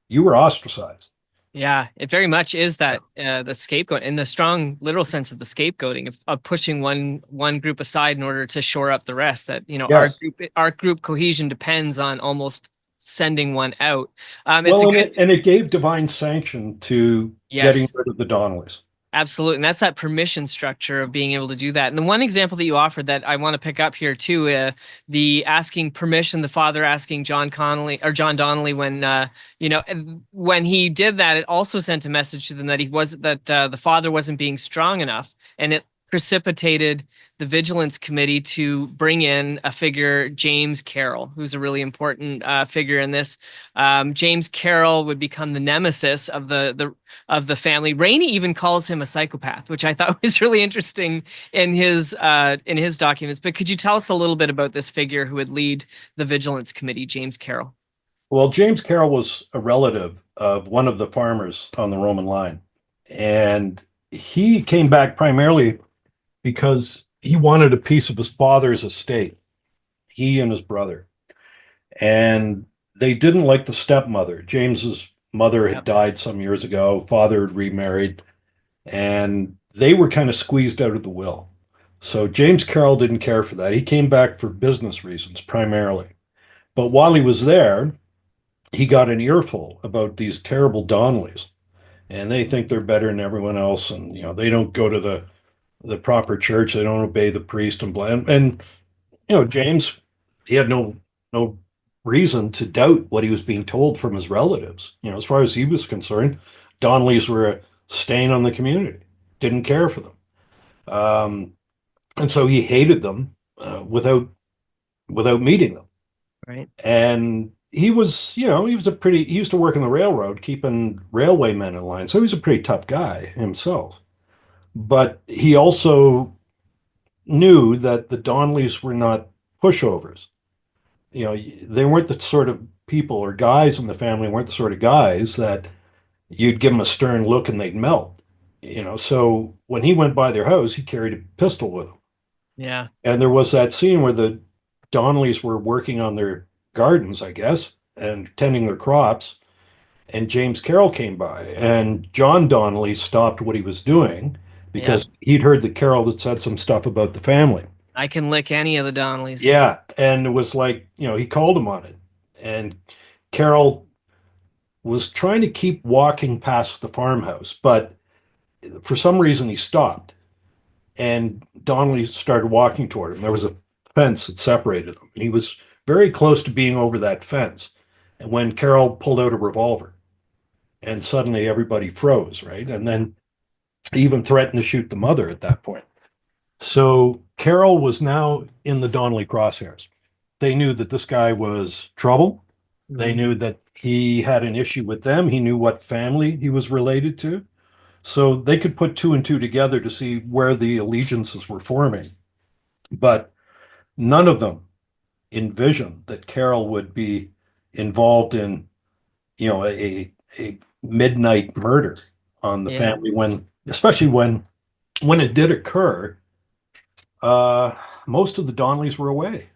Speaker 2: you were ostracized.
Speaker 1: Yeah, it very much is that the scapegoat in the strong literal sense of the scapegoating of pushing one group aside in order to shore up the rest. That
Speaker 2: Yes.
Speaker 1: our group cohesion depends on almost sending one out. It's a
Speaker 2: Well, and
Speaker 1: good
Speaker 2: it gave divine sanction to getting
Speaker 1: yes.
Speaker 2: rid of the Donnellys.
Speaker 1: Absolutely. And that's that permission structure of being able to do that. And the one example that you offered that I want to pick up here too, the asking permission, the father asking John Connolly or John Donnelly when he did that, it also sent a message to them that the father wasn't being strong enough. And it precipitated the Vigilance Committee to bring in a figure, James Carroll, who's a really important figure in this. James Carroll would become the nemesis of the family. Rainey even calls him a psychopath, which I thought was really interesting in his documents. But could you tell us a little bit about this figure who would lead the Vigilance Committee, James Carroll?
Speaker 2: Well, James Carroll was a relative of one of the farmers on the Roman line. And he came back primarily because he wanted a piece of his father's estate, he and his brother. And they didn't like the stepmother. James's mother had
Speaker 1: Yep.
Speaker 2: died some years ago, father had remarried, and they were kind of squeezed out of the will. So James Carroll didn't care for that. He came back for business reasons primarily. But while he was there, he got an earful about these terrible Donnellys, and they think they're better than everyone else, and they don't go to the proper church, they don't obey the priest and blah. And James, he had no reason to doubt what he was being told from his relatives. As far as he was concerned, Donnellys were a stain on the community, didn't care for them. And so he hated them without meeting them.
Speaker 1: Right.
Speaker 2: And he used to work in the railroad, keeping railway men in line. So he was a pretty tough guy himself. But he also knew that the Donnellys were not pushovers. They weren't the sort of people or guys in the family weren't the sort of guys that you'd give them a stern look and they'd melt. So when he went by their house, he carried a pistol with him.
Speaker 1: Yeah.
Speaker 2: And there was that scene where the Donnellys were working on their gardens, I guess, and tending their crops. And James Carroll came by, and John Donnelly stopped what he was doing because he'd heard that Carroll had said some stuff about the family.
Speaker 1: I can lick any of the Donnellys.
Speaker 2: Yeah. And it was like, he called him on it. And Carroll was trying to keep walking past the farmhouse, but for some reason he stopped. And Donnelly started walking toward him. There was a fence that separated them. And he was very close to being over that fence. And when Carroll pulled out a revolver, and suddenly everybody froze, right? And then he even threatened to shoot the mother at that point. So Carroll was now in the Donnelly crosshairs. They knew that this guy was trouble. They knew that he had an issue with them. He knew what family he was related to. So they could put two and two together to see where the allegiances were forming. But none of them envisioned that Carroll would be involved in, a midnight murder on the family especially when it did occur, most of the Donnellys were away.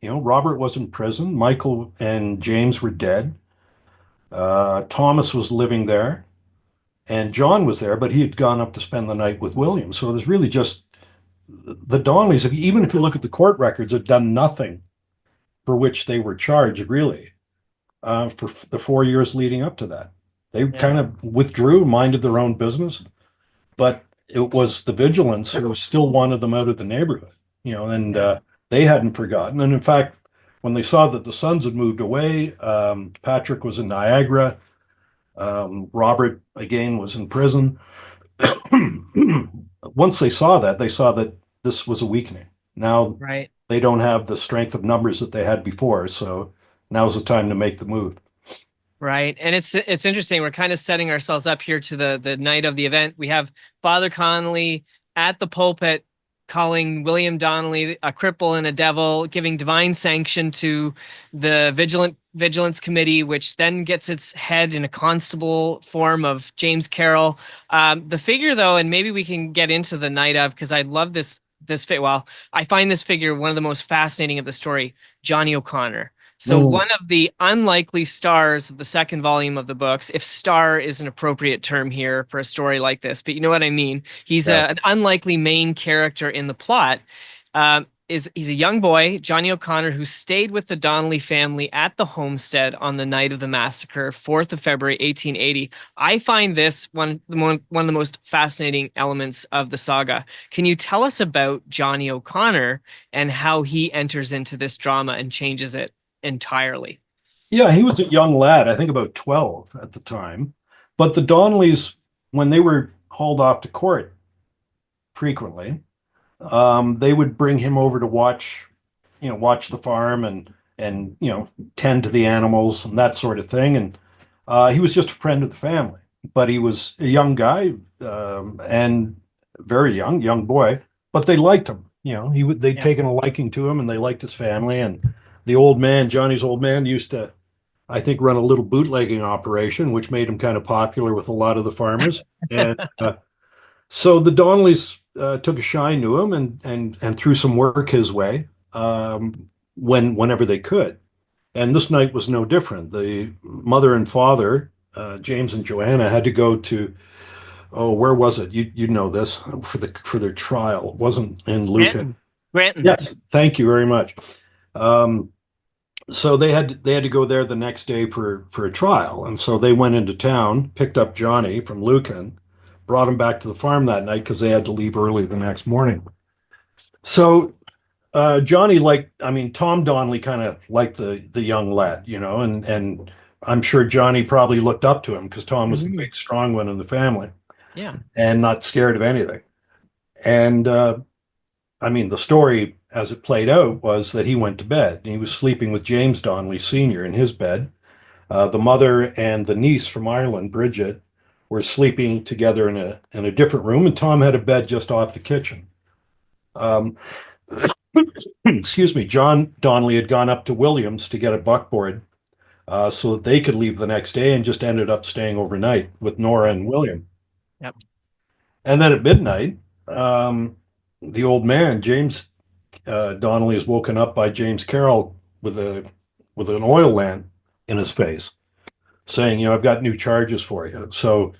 Speaker 2: Robert was in prison. Michael and James were dead. Thomas was living there. And John was there, but he had gone up to spend the night with William. So there's really just the Donnellys, even if you look at the court records, had done nothing for which they were charged, really, for the 4 years leading up to that. They kind of withdrew, minded their own business, but it was the vigilance who still wanted them out of the neighborhood, and they hadn't forgotten. And in fact, when they saw that the sons had moved away, Patrick was in Niagara, Robert, again, was in prison. Once they saw that this was a weakening. Now they don't have the strength of numbers that they had before, so now's the time to make the move.
Speaker 1: Right. And it's interesting. We're kind of setting ourselves up here to the night of the event. We have Father Connolly at the pulpit calling William Donnelly a cripple and a devil, giving divine sanction to the Vigilance Committee, which then gets its head in a constable form of James Carroll. The figure, though, and maybe we can get into the night of, because I love this well, I find this figure one of the most fascinating of the story, Johnny O'Connor. So one of the unlikely stars of the second volume of the books, if star is an appropriate term here for a story like this, but you know what I mean? He's an unlikely main character in the plot. He's a young boy, Johnny O'Connor, who stayed with the Donnelly family at the homestead on the night of the massacre, 4th of February, 1880. I find this one of the most fascinating elements of the saga. Can you tell us about Johnny O'Connor and how he enters into this drama and changes it entirely?
Speaker 2: Yeah, he was a young lad, I think about 12 at the time. But the Donnellys, when they were hauled off to court frequently, they would bring him over to watch the farm and tend to the animals and that sort of thing. And he was just a friend of the family, but he was a young guy and very young boy. But they liked him. They'd
Speaker 1: Yeah.
Speaker 2: taken a liking to him, and they liked his family. And the old man, Johnny's old man, used to, I think, run a little bootlegging operation, which made him kind of popular with a lot of the farmers. And so the Donnellys took a shine to him and threw some work his way whenever they could. And this night was no different. The mother and father, James and Joanna, had to go to, oh, where was it? You know this, for their trial. It wasn't in Lucan.
Speaker 1: Granton.
Speaker 2: Yes, thank you very much. Um, so they had to go there the next day for a trial, and so they went into town, picked up Johnny from Lucan, brought him back to the farm that night because they had to leave early the next morning. So Johnny Tom Donnelly kind of liked the young lad, and I'm sure Johnny probably looked up to him because Tom was the big, strong one in the family
Speaker 1: Yeah.
Speaker 2: and not scared of anything. And the story as it played out was that he went to bed. And he was sleeping with James Donnelly Sr. in his bed. The mother and the niece from Ireland, Bridget, were sleeping together in a different room, and Tom had a bed just off the kitchen. Um, excuse me, John Donnelly had gone up to Williams to get a buckboard so that they could leave the next day, and just ended up staying overnight with Nora and William.
Speaker 1: Yep.
Speaker 2: And then at midnight, the old man, James Donnelly, is woken up by James Carroll with an oil lamp in his face, saying, I've got new charges for you. So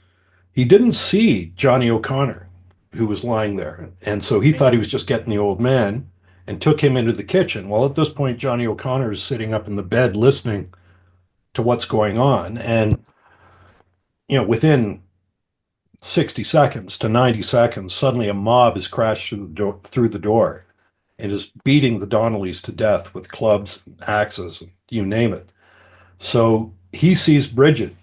Speaker 2: he didn't see Johnny O'Connor, who was lying there. And so he thought he was just getting the old man and took him into the kitchen. Well, at this point, Johnny O'Connor is sitting up in the bed listening to what's going on. And, within 60 seconds to 90 seconds, suddenly a mob has crashed through the door and is beating the Donnellys to death with clubs, axes, you name it. So he sees Bridget,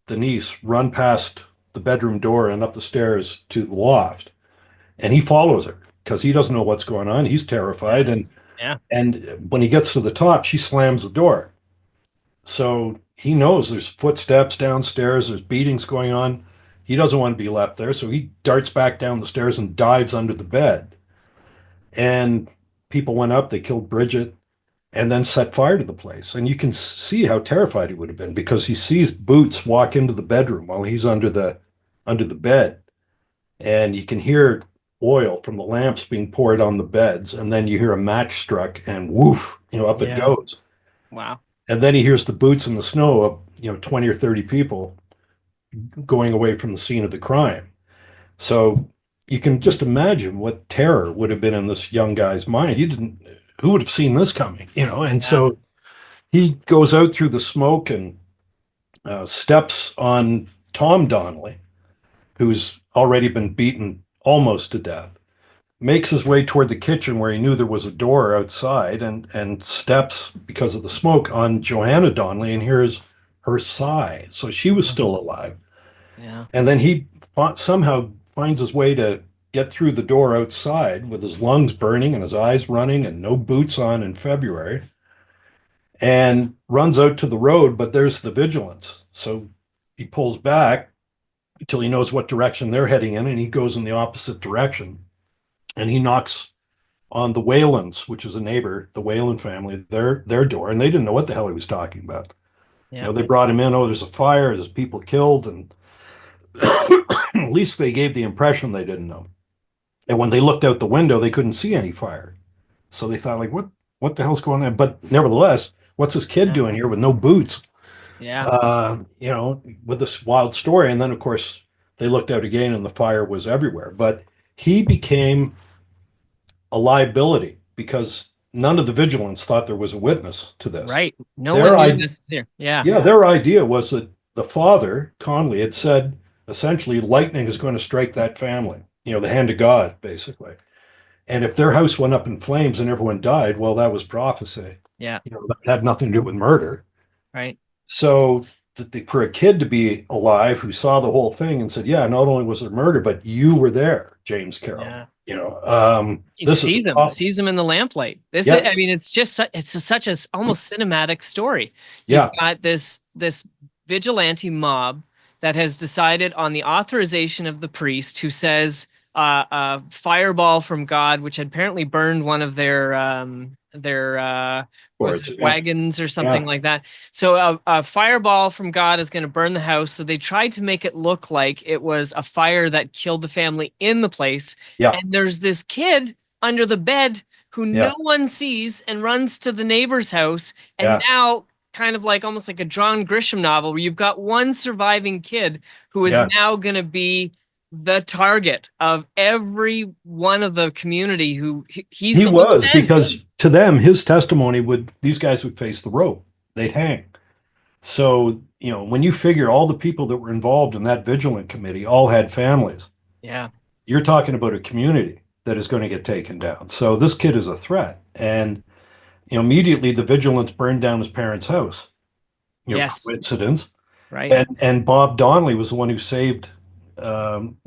Speaker 2: the niece, run past the bedroom door and up the stairs to the loft, and he follows her because he doesn't know what's going on. He's terrified, and when he gets to the top, she slams the door. So he knows there's footsteps downstairs, there's beatings going on. He doesn't want to be left there, so he darts back down the stairs and dives under the bed. And people went up, they killed Bridget, and then set fire to the place. And you can see how terrified he would have been, because he sees Boots walk into the bedroom while he's under the bed, and you can hear oil from the lamps being poured on the beds, and then you hear a match struck, and woof, up it goes.
Speaker 1: Wow.
Speaker 2: And then he hears the boots in the snow of 20 or 30 people going away from the scene of the crime. So you can just imagine what terror would have been in this young guy's mind. Who would have seen this coming, And so he goes out through the smoke and steps on Tom Donnelly, who's already been beaten almost to death, makes his way toward the kitchen where he knew there was a door outside, and steps, because of the smoke, on Joanna Donnelly and hears her sigh. So she was still alive.
Speaker 1: Yeah.
Speaker 2: And then he somehow finds his way to get through the door outside with his lungs burning and his eyes running and no boots on in February, and runs out to the road, but there's the vigilance. So he pulls back until he knows what direction they're heading in, and he goes in the opposite direction. And he knocks on the Whalens, which is a neighbor, the Whalen family, their door, and they didn't know what the hell he was talking about.
Speaker 1: Yeah.
Speaker 2: They brought him in, there's a fire, there's people killed, and at least they gave the impression they didn't know. And when they looked out the window, they couldn't see any fire. So they thought, like, what the hell's going on? But nevertheless, what's this kid doing here with no boots?
Speaker 1: Yeah.
Speaker 2: With this wild story. And then, of course, they looked out again and the fire was everywhere. But he became a liability because none of the vigilance thought there was a witness to this.
Speaker 1: Right. No one knew this is here. Yeah.
Speaker 2: Yeah, their idea was that the father, Conley, had said, essentially, lightning is going to strike that family, the hand of God, basically. And if their house went up in flames and everyone died, well, that was prophecy.
Speaker 1: Yeah.
Speaker 2: That had nothing to do with murder.
Speaker 1: Right.
Speaker 2: So for a kid to be alive who saw the whole thing and said, yeah, not only was it murder, but you were there, James Carroll.
Speaker 1: Yeah. He
Speaker 2: this is
Speaker 1: sees him in the lamplight. I
Speaker 2: yes,
Speaker 1: mean, it's just such a almost cinematic story. You've
Speaker 2: yeah,
Speaker 1: got this vigilante mob that has decided on the authorization of the priest who says a fireball from God, which had apparently burned one of their was
Speaker 2: words,
Speaker 1: it
Speaker 2: yeah,
Speaker 1: wagons or something
Speaker 2: yeah,
Speaker 1: like that. So a fireball from God is going to burn the house. So they tried to make it look like it was a fire that killed the family in the place,
Speaker 2: yeah,
Speaker 1: and there's this kid under the bed who no
Speaker 2: yeah,
Speaker 1: one sees and runs to the neighbor's house. And
Speaker 2: yeah,
Speaker 1: now, kind of like almost like a John Grisham novel, where you've got one surviving kid who is
Speaker 2: yeah.
Speaker 1: now going to be the target of every one of the community who he's
Speaker 2: He
Speaker 1: the loose
Speaker 2: was,
Speaker 1: end.
Speaker 2: because to them, his testimony would, these guys would face the rope, they'd hang. So, when you figure all the people that were involved in that vigilant committee all had families,
Speaker 1: Yeah.
Speaker 2: you're talking about a community that is going to get taken down. So this kid is a threat. And, immediately the vigilance burned down his parents' house.
Speaker 1: Yes.
Speaker 2: Coincidence.
Speaker 1: Right.
Speaker 2: And Bob Donnelly was the one who saved, um,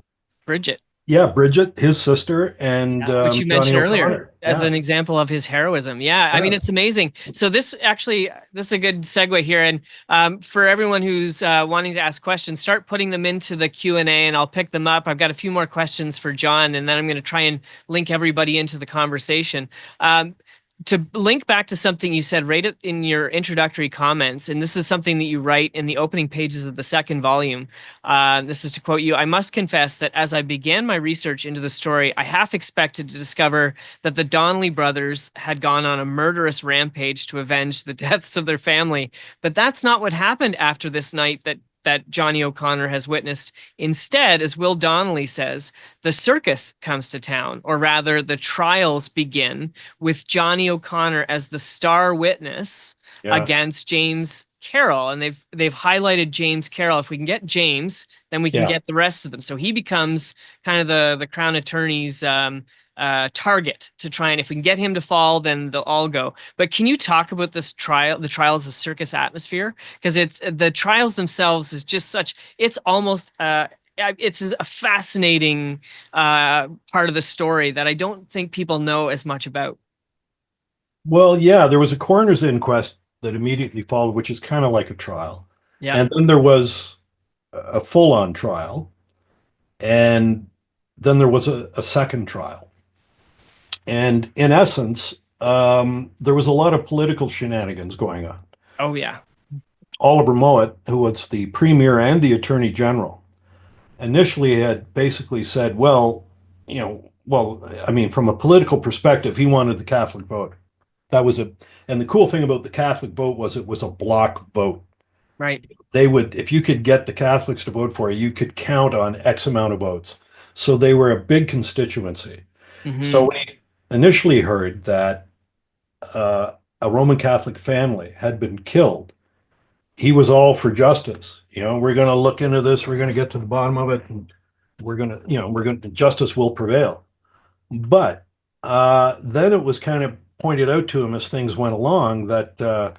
Speaker 1: Bridget.
Speaker 2: yeah, Bridget, his sister, and
Speaker 1: Yeah, which you
Speaker 2: Johnny
Speaker 1: mentioned earlier
Speaker 2: O'Connor.
Speaker 1: as
Speaker 2: Yeah,
Speaker 1: an example of his heroism. Yeah, I mean
Speaker 2: yeah.
Speaker 1: it's amazing. So this is a good segue here, and for everyone who's wanting to ask questions, start putting them into the Q&A, and I'll pick them up. I've got a few more questions for John, and then I'm going to try and link everybody into the conversation. To link back to something you said right in your introductory comments, and this is something that you write in the opening pages of the second volume. This is to quote you: "I must confess that as I began my research into the story, I half expected to discover that the Donnelly brothers had gone on a murderous rampage to avenge the deaths of their family. But that's not what happened after this night that Johnny O'Connor has witnessed. Instead, as Will Donnelly says, the circus comes to town, or rather, the trials begin with Johnny O'Connor as the star witness
Speaker 2: Yeah,
Speaker 1: against James Carroll. And they've highlighted James Carroll. If we can get James, then we can
Speaker 2: yeah.
Speaker 1: get the rest of them. So he becomes kind of the Crown Attorney's target to try, and if we can get him to fall, then they'll all go. But can you talk about this trial, the trials of circus atmosphere? Because it's the trials themselves is just such, it's almost it's a fascinating part of the story that I don't think people know as much about.
Speaker 2: Well, yeah, there was a coroner's inquest that immediately followed, which is kind of like a trial.
Speaker 1: Yeah.
Speaker 2: And then there was a full-on trial. And then there was a second trial. And in essence, there was a lot of political shenanigans going on.
Speaker 1: Oh yeah.
Speaker 2: Oliver Mowat, who was the premier and the attorney general, initially had basically said, I mean, from a political perspective, he wanted the Catholic vote. That was and the cool thing about the Catholic vote was it was a block vote.
Speaker 1: Right.
Speaker 2: They would, if you could get the Catholics to vote for you, you could count on X amount of votes. So they were a big constituency. So
Speaker 1: Hmm.
Speaker 2: when he initially heard that a Roman Catholic family had been killed, he was all for justice. We're going to look into this. We're going to get to the bottom of it, and justice will prevail. But then it was kind of pointed out to him as things went along that, the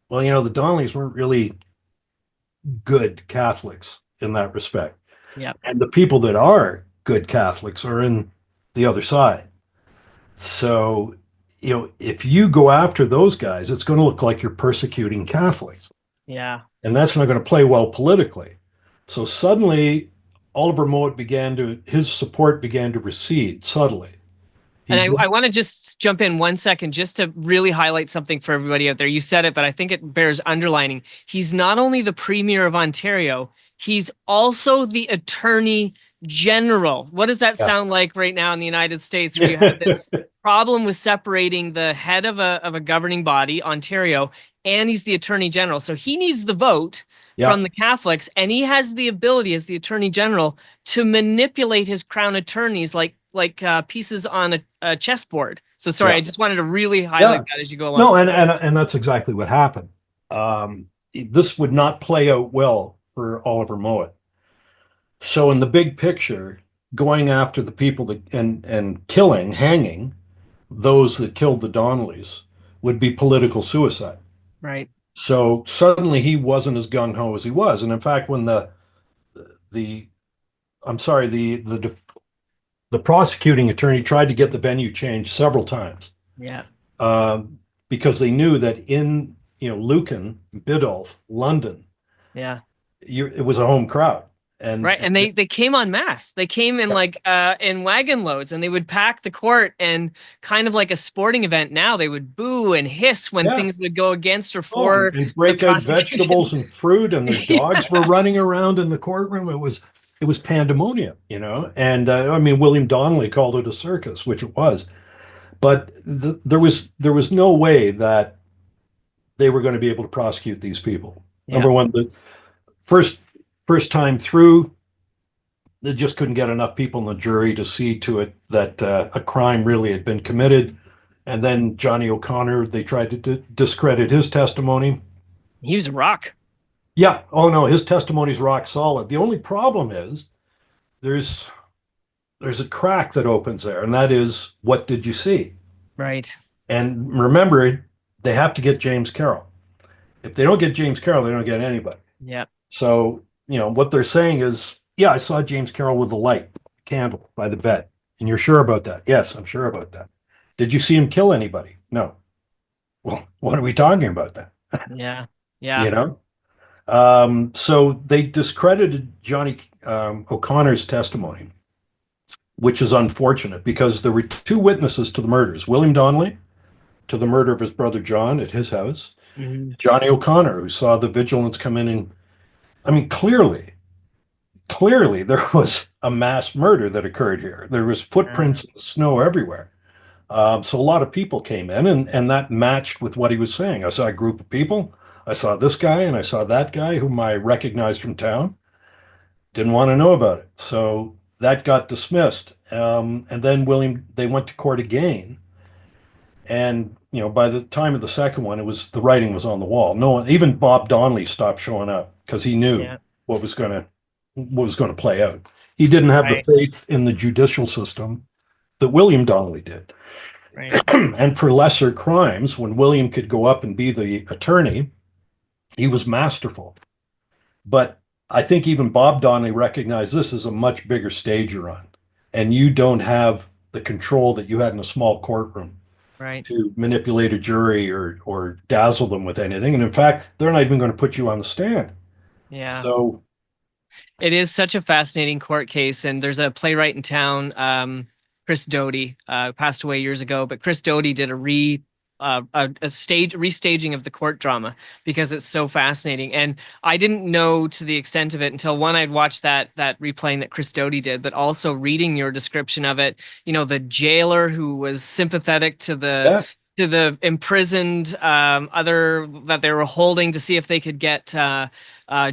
Speaker 2: Donnellys weren't really good Catholics in that respect.
Speaker 1: Yeah.
Speaker 2: And the people that are good Catholics are in the other side. So, if you go after those guys, it's going to look like you're persecuting Catholics.
Speaker 1: Yeah.
Speaker 2: And that's not going to play well politically. So suddenly, Oliver Mowat his support began to recede subtly.
Speaker 1: And
Speaker 2: He did,
Speaker 1: I want to just jump in 1 second just to really highlight something for everybody out there. You said it, but I think it bears underlining. He's not only the Premier of Ontario, he's also the Attorney General. What does that
Speaker 2: yeah.
Speaker 1: sound like right now in the United States, where you have this problem with separating the head of a governing body, Ontario, and he's the Attorney General. So he needs the vote
Speaker 2: Yeah.
Speaker 1: from the Catholics, and he has the ability as the Attorney General to manipulate his crown attorneys like pieces on a chessboard. So sorry, I
Speaker 2: Yeah.
Speaker 1: just wanted to really highlight
Speaker 2: Yeah.
Speaker 1: that as you go along.
Speaker 2: No, and that's exactly what happened. This would not play out well for Oliver Mowat. So in the big picture, going after the people that and hanging those that killed the Donnellys would be political suicide.
Speaker 1: Right.
Speaker 2: So suddenly he wasn't as gung ho as he was. And in fact, when the I'm sorry, the the prosecuting attorney tried to get the venue changed several times,
Speaker 1: Yeah.
Speaker 2: because they knew that in, Lucan, Biddulph, London,
Speaker 1: Yeah.
Speaker 2: it was a home crowd, and,
Speaker 1: Right. And they came en masse. They came in
Speaker 2: yeah,
Speaker 1: like in wagon loads, and they would pack the court, and kind of like a sporting event now, they would boo and hiss when
Speaker 2: yeah.
Speaker 1: things would go against or
Speaker 2: Oh,
Speaker 1: for
Speaker 2: and
Speaker 1: the
Speaker 2: break out
Speaker 1: prosecution.
Speaker 2: vegetables and fruit, and their
Speaker 1: Yeah.
Speaker 2: dogs were running around in the courtroom. It was pandemonium, and I mean, William Donnelly called it a circus, which it was. But there was no way that they were going to be able to prosecute these people.
Speaker 1: Yeah.
Speaker 2: Number one, the first first time through, they just couldn't get enough people in the jury to see to it that a crime really had been committed. And then Johnny O'Connor, they tried to discredit his testimony.
Speaker 1: He was a rock.
Speaker 2: Yeah. Oh no, his testimony's rock solid. The only problem is there's there's a crack that opens there, and that is, what did you see?
Speaker 1: Right.
Speaker 2: And remember, they have to get James Carroll. If they don't get James Carroll, they don't get anybody.
Speaker 1: Yeah.
Speaker 2: So, what they're saying is, yeah, I saw James Carroll with a light candle by the bed. And you're sure about that? Yes, I'm sure about that. Did you see him kill anybody? No. Well, what are we talking about then?
Speaker 1: Yeah.
Speaker 2: You
Speaker 1: Yeah.
Speaker 2: know? So they discredited Johnny O'Connor's testimony, which is unfortunate because there were two witnesses to the murders: William Donnelly, to the murder of his brother John at his house,
Speaker 1: Mhm.
Speaker 2: Johnny O'Connor, who saw the vigilance come in. And I mean, clearly there was a mass murder that occurred here. There was
Speaker 1: Yeah.
Speaker 2: footprints in the snow everywhere. So a lot of people came in, and that matched with what he was saying. I saw a group of people. I saw this guy and I saw that guy whom I recognized from town. Didn't want to know about it. So that got dismissed. And then they went to court again. And, by the time of the second one, the writing was on the wall. No one, even Bob Donnelly, stopped showing up because he knew
Speaker 1: Yeah.
Speaker 2: what was going to play out. He didn't have the
Speaker 1: Right.
Speaker 2: faith in the judicial system that William Donnelly did.
Speaker 1: Right.
Speaker 2: And for lesser crimes, when William could go up and be the attorney, he was masterful. But I think even Bob Donnelly recognized this is a much bigger stage you're on, and you don't have the control that you had in a small courtroom
Speaker 1: Right.
Speaker 2: to manipulate a jury or dazzle them with anything. And in fact, they're not even going to put you on the stand.
Speaker 1: Yeah.
Speaker 2: So
Speaker 1: It is such a fascinating court case, and there's a playwright in town, Chris Doty, passed away years ago, but Chris Doty did a stage restaging of the court drama because it's so fascinating. And I didn't know to the extent of it until one, I'd watched that replaying that Chris Doty did, but also reading your description of it. The jailer who was sympathetic to the
Speaker 2: yeah,
Speaker 1: imprisoned other that they were holding to see if they could get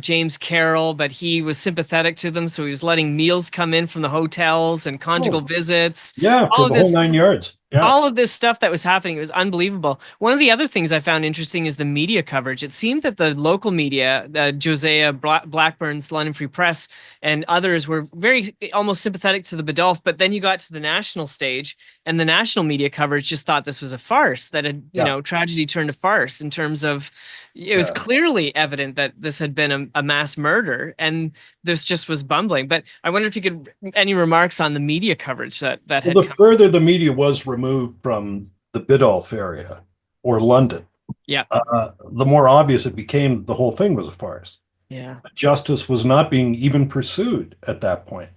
Speaker 1: James Carroll, but he was sympathetic to them, so he was letting meals come in from the hotels and conjugal
Speaker 2: oh
Speaker 1: visits.
Speaker 2: yeah,
Speaker 1: All
Speaker 2: for
Speaker 1: of
Speaker 2: the whole
Speaker 1: this
Speaker 2: 9 yards. Yeah,
Speaker 1: all of this stuff that was happening, it was unbelievable. One of the other things I found interesting is the media coverage. It seemed that the local media, Josiah Blackburn's London Free Press and others, were very almost sympathetic to the Biddulph, but then you got to the national stage, and the national media coverage just thought this was a farce, that had,
Speaker 2: yeah,
Speaker 1: tragedy turned to farce, in terms of it was
Speaker 2: yeah.
Speaker 1: clearly evident that this had been a mass murder, and this just was bumbling. But I wonder if you could, any remarks on the media coverage that
Speaker 2: Well,
Speaker 1: had
Speaker 2: the
Speaker 1: come.
Speaker 2: further the media was removed from the Biddulph area or London,
Speaker 1: Yeah.
Speaker 2: the more obvious it became the whole thing was a farce.
Speaker 1: Yeah.
Speaker 2: Justice was not being even pursued at that point.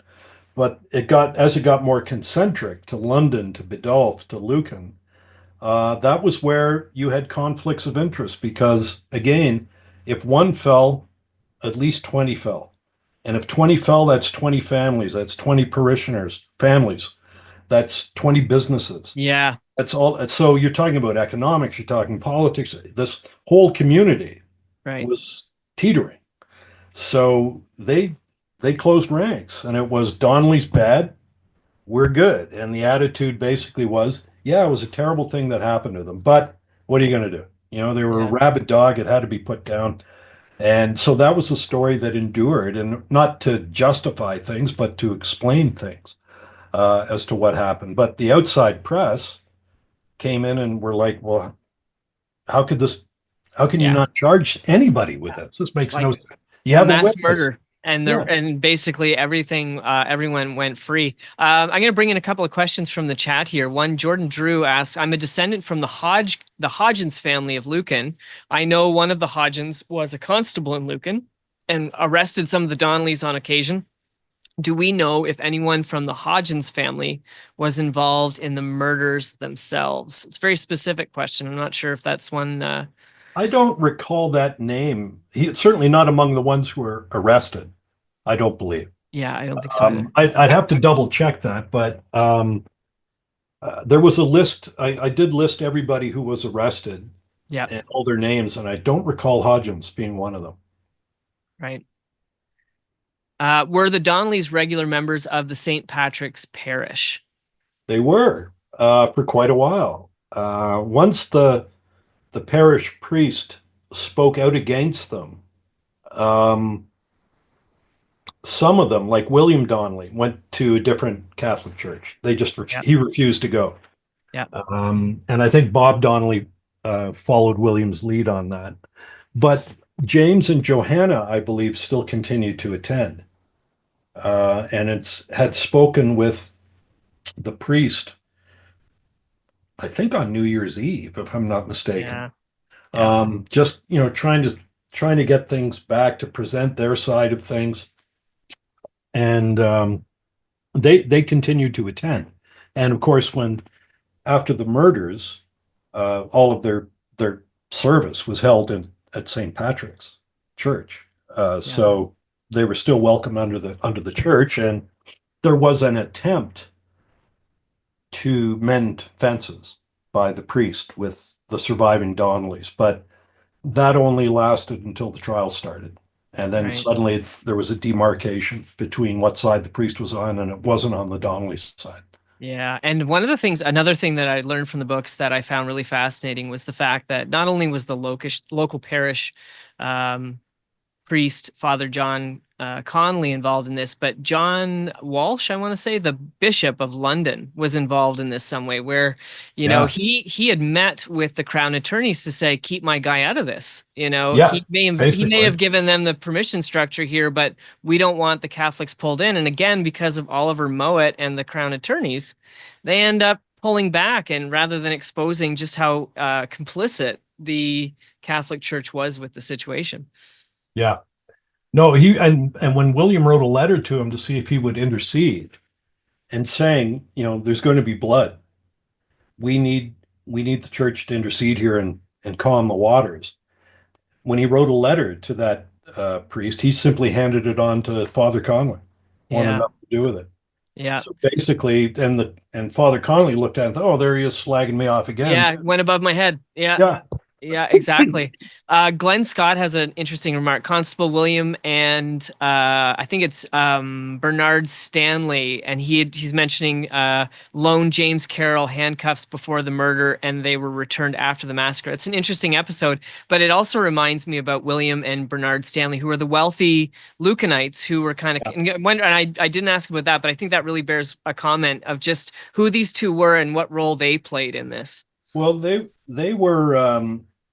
Speaker 2: But as it got more concentric to London, to Biddulph, to Lucan, that was where you had conflicts of interest because, again, if one fell, at least 20 fell. And if 20 fell, that's 20 families, that's 20 parishioners, families, that's 20 businesses.
Speaker 1: Yeah.
Speaker 2: That's all. So you're talking about economics, you're talking politics. This whole community
Speaker 1: Right.
Speaker 2: was teetering. So they closed ranks, and it was Donnelly's bad, we're good. And the attitude basically was, yeah, it was a terrible thing that happened to them, but what are you going to do? They were a
Speaker 1: Yeah.
Speaker 2: rabid dog, it had to be put down. And so that was a story that endured, and not to justify things, but to explain things as to what happened. But the outside press came in and were like, well, how could you
Speaker 1: Yeah.
Speaker 2: not charge anybody with this? This makes no
Speaker 1: Like
Speaker 2: sense. You
Speaker 1: a
Speaker 2: have a
Speaker 1: mass
Speaker 2: witness.
Speaker 1: murder.
Speaker 2: Yeah.
Speaker 1: and basically everything everyone went free. I'm going to bring in a couple of questions from the chat here. One, Jordan Drew asks, I'm a descendant from the Hodgins family of Lucan. I know one of the Hodgins was a constable in Lucan and arrested some of the Donnellys on occasion. Do we know if anyone from the Hodgins family was involved in the murders themselves? It's a very specific question. I'm not sure if that's one.
Speaker 2: I don't recall that name. He's certainly not among the ones who were arrested, I don't believe.
Speaker 1: Yeah, I don't think so either.
Speaker 2: I'd have to double check that, but there was a list. I did list everybody who was arrested
Speaker 1: Yeah,
Speaker 2: and all their names, and I don't recall Hodgins being one of them.
Speaker 1: right. Were the Donnellys regular members of the St. Patrick's Parish?
Speaker 2: They were for quite a while. Once the parish priest spoke out against them, um, some of them, like William Donnelly, went to a different Catholic church. They just
Speaker 1: Yeah,
Speaker 2: he refused to go.
Speaker 1: yeah,
Speaker 2: And I think Bob Donnelly followed William's lead on that. But James and Johanna, I believe, still continued to attend. And it's had spoken with the priest, I think on New Year's Eve, if I'm not mistaken.
Speaker 1: yeah, yeah,
Speaker 2: Just trying to get things back to present their side of things, and they continued to attend. And of course, when after the murders, all of their service was held in at St. Patrick's Church.
Speaker 1: yeah,
Speaker 2: So they were still welcome under the church, and there was an attempt to mend fences by the priest with the surviving Donnellys, but that only lasted until the trial started. And then
Speaker 1: right.
Speaker 2: suddenly there was a demarcation between what side the priest was on, and it wasn't on the Donnellys side.
Speaker 1: Yeah. And one of the things, another thing that I learned from the books that I found really fascinating was the fact that not only was the local parish um, priest, Father John Conley, involved in this, but John Walsh, I want to say, the Bishop of London, was involved in this some way, where,
Speaker 2: Yeah,
Speaker 1: he had met with the Crown attorneys to say, keep my guy out of this.
Speaker 2: yeah,
Speaker 1: He may
Speaker 2: basically.
Speaker 1: have given them the permission structure here, but we don't want the Catholics pulled in. And again, because of Oliver Mowat and the Crown attorneys, they end up pulling back, and rather than exposing just how complicit the Catholic Church was with the situation.
Speaker 2: Yeah. No, he and when William wrote a letter to him to see if he would intercede and saying, there's going to be blood. We need the church to intercede here and calm the waters. When he wrote a letter to that priest, he simply handed it on to Father Conley, wanted
Speaker 1: Yeah.
Speaker 2: nothing to do with it.
Speaker 1: Yeah.
Speaker 2: So basically, and Father Conley looked at it and thought, oh, there he is slagging me off again.
Speaker 1: Yeah, went above my head. Yeah.
Speaker 2: Yeah,
Speaker 1: Yeah, exactly. Glenn Scott has an interesting remark. Constable William and I think it's Bernard Stanley, and he's mentioning loaned James Carroll handcuffs before the murder, and they were returned after the massacre. It's an interesting episode, but it also reminds me about William and Bernard Stanley, who were the wealthy Lucanites who were kind of. And I didn't ask about that, but I think that really bears a comment of just who these two were and what role they played in this.
Speaker 2: well, they were,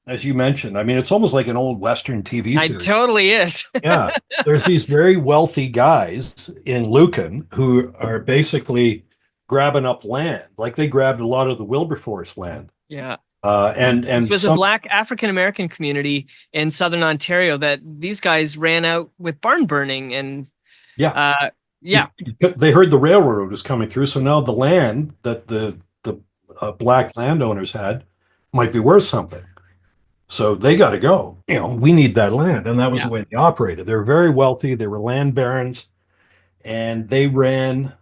Speaker 2: as you mentioned. I mean, it's almost like an old Western TV
Speaker 1: I
Speaker 2: series.
Speaker 1: totally is.
Speaker 2: Yeah, there's these very wealthy guys in Lucan who are basically grabbing up land, like they grabbed a lot of the Wilberforce land.
Speaker 1: Yeah.
Speaker 2: And
Speaker 1: It was a
Speaker 2: some,
Speaker 1: Black African American community in Southern Ontario that these guys ran out with barn burning and
Speaker 2: yeah,
Speaker 1: yeah,
Speaker 2: they heard the railroad was coming through, so now the land that the black landowners had might be worth something. So they got to go. We need that land, and that was
Speaker 1: yeah,
Speaker 2: the way they operated. They were very wealthy. They were land barons, and they ran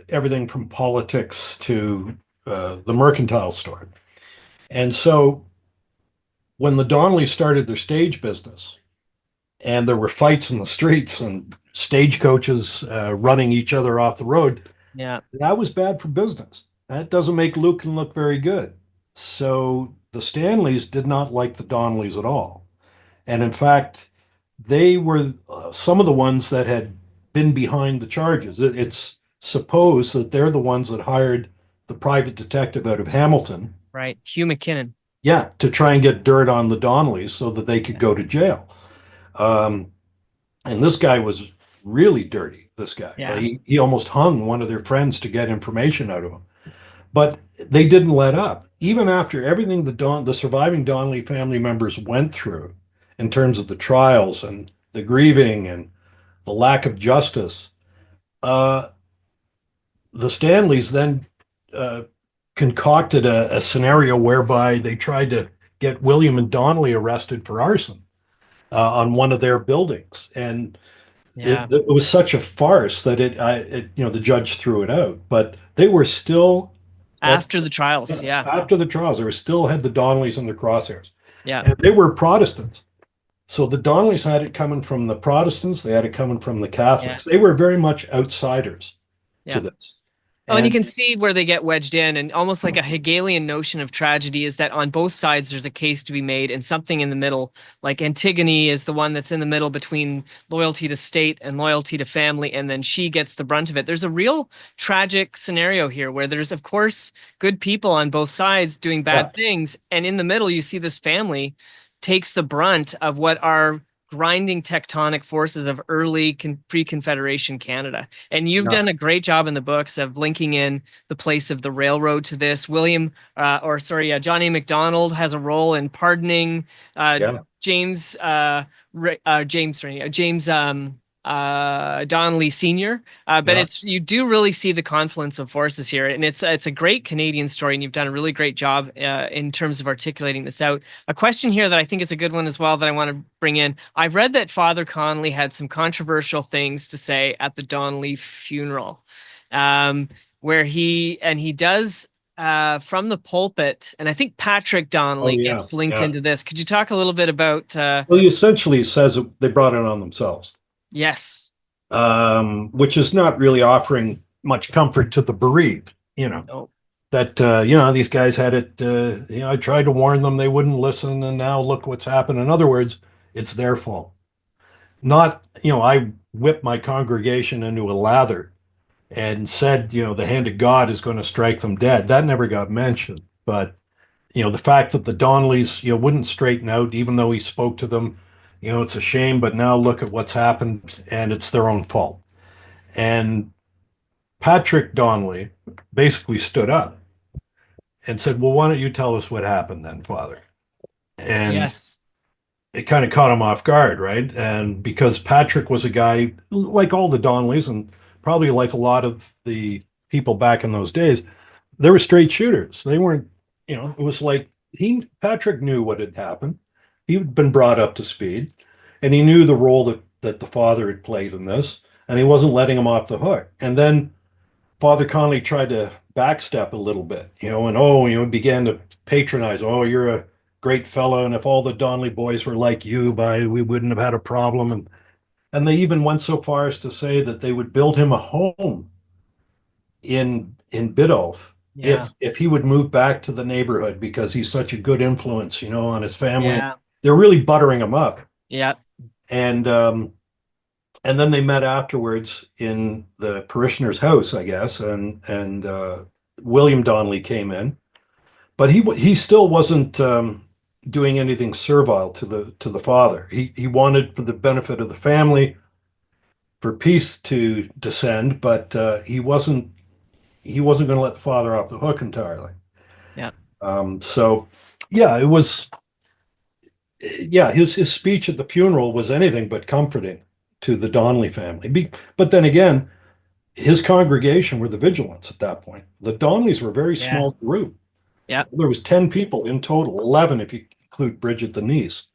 Speaker 2: everything from politics to the mercantile store. And so when the Donnellys started their stage business, and there were fights in the streets and stagecoaches running each other off the road,
Speaker 1: yeah,
Speaker 2: that was bad for business. That doesn't make Lucan look very good. So the Stanleys did not like the Donnellys at all. And in fact, they were some of the ones that had been behind the charges. It's supposed that they're the ones that hired the private detective out of Hamilton,
Speaker 1: right. Hugh McKinnon.
Speaker 2: yeah, to try and get dirt on the Donnellys so that they could
Speaker 1: Yeah,
Speaker 2: go to jail. Um, And this guy was really dirty, this guy.
Speaker 1: Yeah.
Speaker 2: He almost hung one of their friends to get information out of him. But they didn't let up. Even after everything the surviving Donnelly family members went through in terms of the trials and the grieving and the lack of justice, uh, the Stanleys then uh, concocted a scenario whereby they tried to get William and Donnelly arrested for arson on one of their buildings. And
Speaker 1: Yeah.
Speaker 2: it was such a farce that the judge threw it out. But they were still at
Speaker 1: After the trials. Yeah.
Speaker 2: after the trials, they were still had the Donnellys in their crosshairs,
Speaker 1: Yeah.
Speaker 2: and they were Protestants. So the Donnellys had it coming from the Protestants. They had it coming from the
Speaker 1: Yeah.
Speaker 2: Catholics. They were very much outsiders to
Speaker 1: Yeah.
Speaker 2: this.
Speaker 1: Oh, and you
Speaker 2: And
Speaker 1: can see where they get wedged in, and almost like a Hegelian notion of tragedy is that on both sides there's a case to be made and something in the middle. Like Antigone is the one that's in the middle between loyalty to state and loyalty to family, and then she gets the brunt of it. There's a real tragic scenario here where there's, of course, good people on both sides doing
Speaker 2: yeah,
Speaker 1: bad things, and in the middle you see this family takes the brunt of what are grinding tectonic forces of early pre-Confederation Canada. And you've
Speaker 2: yeah,
Speaker 1: done a great job in the books of linking in the place of the railroad to this. John A. MacDonald has a role in pardoning
Speaker 2: yeah,
Speaker 1: James Donnelly Sr. But
Speaker 2: yeah.
Speaker 1: you do really see the confluence of forces here, and it's a great Canadian story, and you've done a really great job in terms of articulating this out. A question here that I think is a good one as well that I want to bring in. I've read that Father Connolly had some controversial things to say at the Donnelly funeral, where he does from the pulpit, and I think Patrick
Speaker 2: Oh
Speaker 1: Donnelly
Speaker 2: yeah,
Speaker 1: gets linked
Speaker 2: yeah.
Speaker 1: into this. Could you talk a little bit about
Speaker 2: Well, he essentially says that they brought it on themselves,
Speaker 1: yes.
Speaker 2: which is not really offering much comfort to the bereaved.
Speaker 1: No.
Speaker 2: That these guys had it. I tried to warn them, they wouldn't listen, and now look what's happened. In other words, it's their fault. Not, I whipped my congregation into a lather and said, the hand of God is going to strike them dead. That never got mentioned. But, the fact that the Donnellys, wouldn't straighten out, even though he spoke to them, it's a shame, but now look at what's happened and it's their own fault. And Patrick Donnelly basically stood up and said, well, why don't you tell us what happened then, Father? And
Speaker 1: Yes.
Speaker 2: it kind of caught him off guard, right? And because Patrick was a guy like all the Donnellys and probably like a lot of the people back in those days, they were straight shooters. They weren't, it was like Patrick knew what had happened. He'd been brought up to speed and he knew the role that the father had played in this, and he wasn't letting him off the hook. And then Father Connolly tried to backstep a little bit, and began to patronize. Oh, you're a great fellow, and if all the Donnelly boys were like you, we wouldn't have had a problem. And they even went so far as to say that they would build him a home in Biddulph
Speaker 1: Yeah.
Speaker 2: if he would move back to the neighborhood because he's such a good influence, on his family.
Speaker 1: Yeah.
Speaker 2: They're really buttering him up.
Speaker 1: Yeah.
Speaker 2: And then they met afterwards in the parishioner's house, I guess, and William Donnelly came in, but he still wasn't doing anything servile to the father. He wanted for the benefit of the family for peace to descend, but he wasn't going to let the father off the hook entirely.
Speaker 1: Yeah.
Speaker 2: So yeah, it was yeah, his speech at the funeral was anything but comforting to the Donnelly family. But then again, his congregation were the Vigilants at that point. The Donnellys were a very
Speaker 1: Yeah.
Speaker 2: small group.
Speaker 1: Yeah.
Speaker 2: There was 10 people in total, 11 if you include Bridget the niece,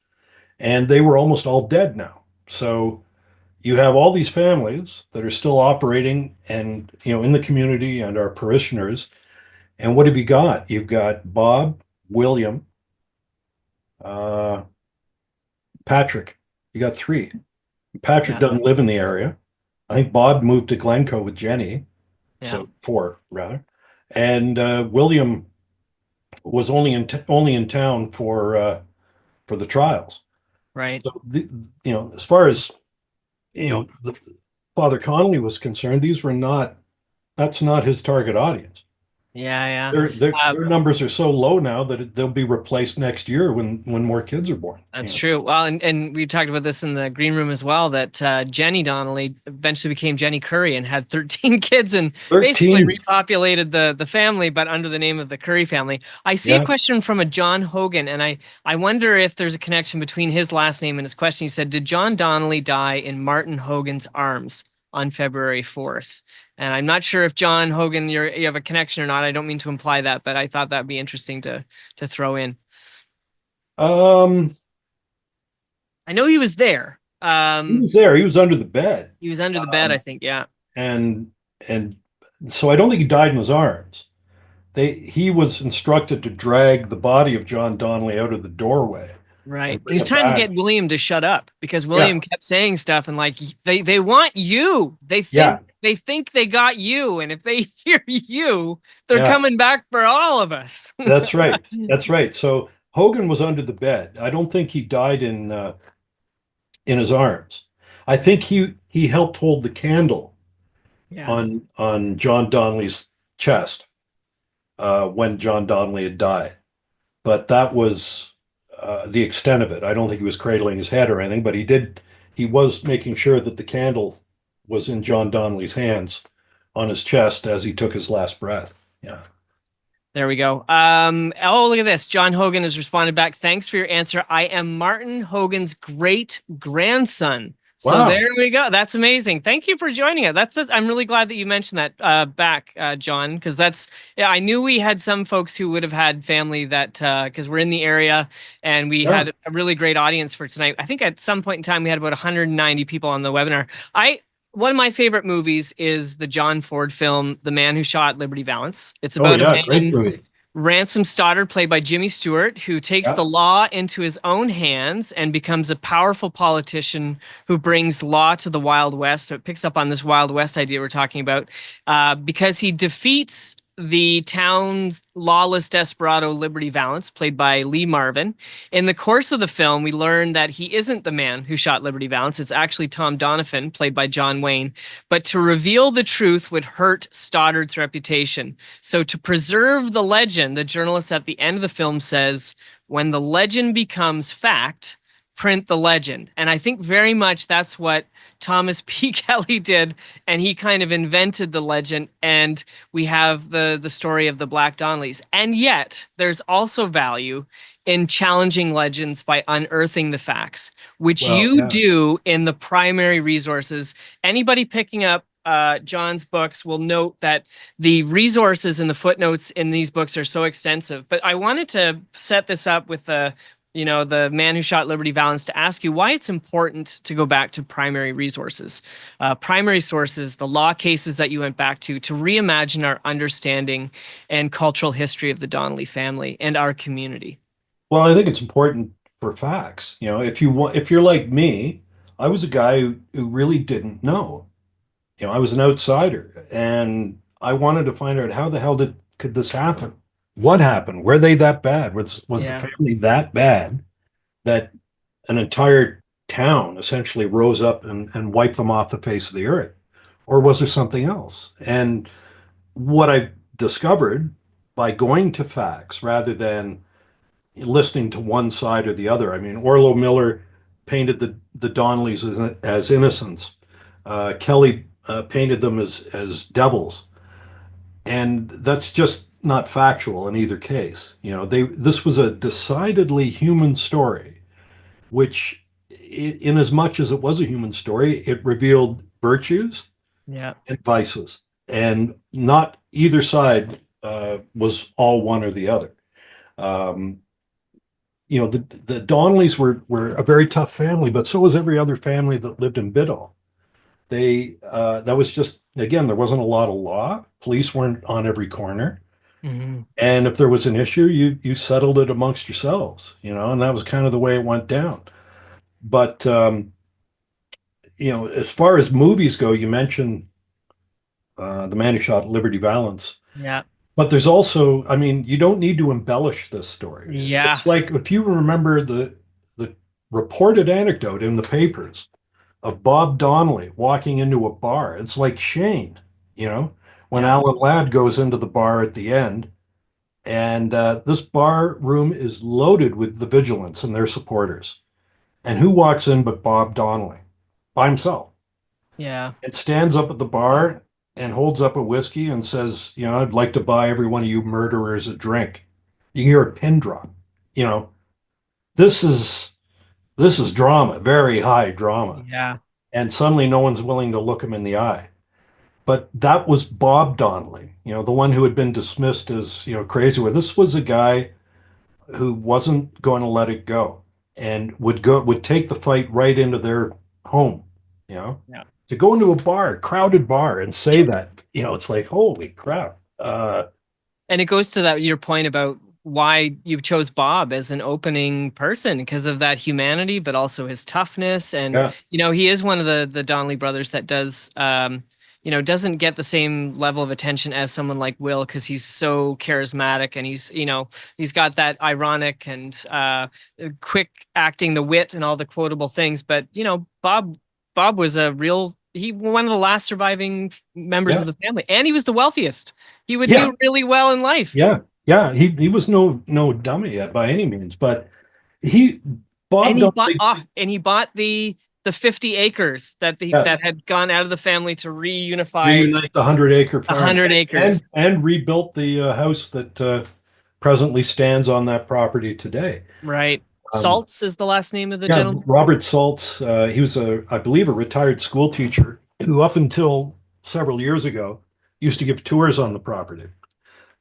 Speaker 2: and they were almost all dead now. So you have all these families that are still operating and in the community and our parishioners. And what have you got? You've got Bob, William, uh, Patrick. You got three. Patrick
Speaker 1: Yeah.
Speaker 2: doesn't live in the area. I think Bob moved to Glencoe with Jenny,
Speaker 1: Yeah.
Speaker 2: so four rather. And William was only in town for the trials.
Speaker 1: Right.
Speaker 2: So as far as the Father Connolly was concerned, that's not his target audience.
Speaker 1: Yeah,
Speaker 2: Their numbers are so low now that they'll be replaced next year when more kids are born.
Speaker 1: that's true. Well, and we talked about this in the green room as well, that Jenny Donnelly eventually became Jenny Curry and had 13 kids and basically
Speaker 2: 13.
Speaker 1: repopulated the family, but under the name of the Curry family. I see a
Speaker 2: Yeah.
Speaker 1: question from a John Hogan, and I wonder if there's a connection between his last name and his question. He said, "Did John Donnelly die in Martin Hogan's arms on February 4th?" And I'm not sure if John Hogan, you have a connection or not. I don't mean to imply that, but I thought that'd be interesting to throw in.
Speaker 2: Um,
Speaker 1: I know he was there.
Speaker 2: he was there. He was under the bed.
Speaker 1: He was under the bed, I
Speaker 2: Um,
Speaker 1: think. Yeah.
Speaker 2: and and so I don't think he died in his arms. He was instructed to drag the body of John Donnelly out of the doorway
Speaker 1: Right.
Speaker 2: and
Speaker 1: He
Speaker 2: bring
Speaker 1: was
Speaker 2: it
Speaker 1: trying to
Speaker 2: back.
Speaker 1: get William to shut up because
Speaker 2: Yeah,
Speaker 1: William kept saying stuff and like they want you.
Speaker 2: yeah,
Speaker 1: They think they got you. And if they hear you, they're
Speaker 2: yeah.
Speaker 1: coming back for all of us.
Speaker 2: That's right. That's right. So Hogan was under the bed. I don't think he died in his arms. I think he helped hold the candle
Speaker 1: Yeah.
Speaker 2: on John Donnelly's chest when John Donnelly had died. But that was the extent of it. I don't think he was cradling his head or anything, but he was making sure that the candle was in John Donnelly's hands on his chest as he took his last breath. Yeah.
Speaker 1: There we go. Oh, look at this. John Hogan has responded back. Thanks for your answer. I am Martin Hogan's great grandson. So
Speaker 2: Wow.
Speaker 1: there we go. That's amazing. Thank you for joining us. I'm really glad that you mentioned that back, John, because yeah, I knew we had some folks who would have had family that because we're in the area and we
Speaker 2: Yeah.
Speaker 1: had a really great audience for tonight. I think at some point in time we had about 190 people on the webinar. One of my favorite movies is the John Ford film, The Man Who Shot Liberty Valance. It's
Speaker 2: Oh
Speaker 1: about a
Speaker 2: yeah, great
Speaker 1: man,
Speaker 2: movie.
Speaker 1: Ransom Stoddard, played by Jimmy Stewart, who takes
Speaker 2: Yeah.
Speaker 1: the law into his own hands and becomes a powerful politician who brings law to the Wild West. So it picks up on this Wild West idea we're talking about because he defeats the town's lawless desperado Liberty Valance, played by Lee Marvin. In the course of the film, we learn that he isn't the man who shot Liberty Valance. It's actually Tom Donovan, played by John Wayne. But to reveal the truth would hurt Stoddard's reputation. So to preserve the legend, the journalist at the end of the film says, when the legend becomes fact, print the legend. And I think very much that's what Thomas P. Kelly did. And he kind of invented the legend. And we have the story of the Black Donnellys. And yet there's also value in challenging legends by unearthing the facts, which
Speaker 2: Well,
Speaker 1: you
Speaker 2: yeah.
Speaker 1: do in the primary resources. Anybody picking up John's books will note that the resources and the footnotes in these books are so extensive. But I wanted to set this up with the Man Who Shot Liberty Valance to ask you why it's important to go back to primary resources, primary sources, the law cases that you went back to reimagine our understanding and cultural history of the Donnelly family and our community.
Speaker 2: Well, I think it's important for facts. If you're like me, I was a guy who really didn't know. I was an outsider and I wanted to find out how the hell could this happen? What happened? Were they that bad? Was the
Speaker 1: Yeah.
Speaker 2: family that bad that an entire town essentially rose up and wiped them off the face of the earth? Or was there something else? And what I've discovered by going to facts rather than listening to one side or the other. I mean, Orlo Miller painted the Donnellys as innocents. Kelly painted them as devils, and that's just not factual in either case. This was a decidedly human story, which, in as much as it was a human story, it revealed virtues
Speaker 1: Yeah.
Speaker 2: and vices, and not either side was all one or the other. Um, the Donnellys were a very tough family, but so was every other family that lived in Biddle. That was just, again, there wasn't a lot of law. Police weren't on every corner.
Speaker 1: Mhm.
Speaker 2: And if there was an issue, you settled it amongst yourselves, and that was kind of the way it went down. But as far as movies go, you mentioned The Man Who Shot Liberty Valance.
Speaker 1: Yeah.
Speaker 2: But there's also, I mean, you don't need to embellish this story.
Speaker 1: Yeah.
Speaker 2: It's like if you remember the reported anecdote in the papers of Bob Donnelly walking into a bar, it's like Shane, you know, when
Speaker 1: Yeah.
Speaker 2: Alan Ladd goes into the bar at the end. And this bar room is loaded with the vigilants and their supporters. And who walks in but Bob Donnelly by himself?
Speaker 1: Yeah.
Speaker 2: And stands up at the bar and holds up a whiskey and says, I'd like to buy every one of you murderers a drink. You hear a pin drop. You know, this is this is drama, very high drama.
Speaker 1: Yeah.
Speaker 2: And suddenly no one's willing to look him in the eye. But that was Bob Donnelly, the one who had been dismissed as, crazy. Well, this was a guy who wasn't going to let it go and would take the fight right into their home, you know,
Speaker 1: Yeah.
Speaker 2: to go into a bar, crowded bar, and say that, it's like, holy crap.
Speaker 1: And it goes to that your point about why you chose Bob as an opening person because of that humanity, but also his toughness. And
Speaker 2: Yeah,
Speaker 1: he is one of the Donnelly brothers that does doesn't get the same level of attention as someone like Will because he's so charismatic and he's got that ironic and quick acting, the wit and all the quotable things. But Bob was one of the last surviving members
Speaker 2: yeah,
Speaker 1: of the family, and he was the wealthiest. He would
Speaker 2: yeah,
Speaker 1: do really well in life.
Speaker 2: yeah, yeah. He was no dummy by any means, but he
Speaker 1: And
Speaker 2: Bob Donnelly,
Speaker 1: he bought the 50 acres that
Speaker 2: yes,
Speaker 1: had gone out of the family to reunify
Speaker 2: reunite the 100-acre
Speaker 1: a
Speaker 2: farm
Speaker 1: hundred
Speaker 2: and
Speaker 1: acres.
Speaker 2: and rebuilt the house that presently stands on that property today.
Speaker 1: Right.
Speaker 2: Um,
Speaker 1: Saltz is the last name of the
Speaker 2: Yeah,
Speaker 1: gentleman.
Speaker 2: Robert Saltz, he was I believe, a retired school teacher who, up until several years ago, used to give tours on the property.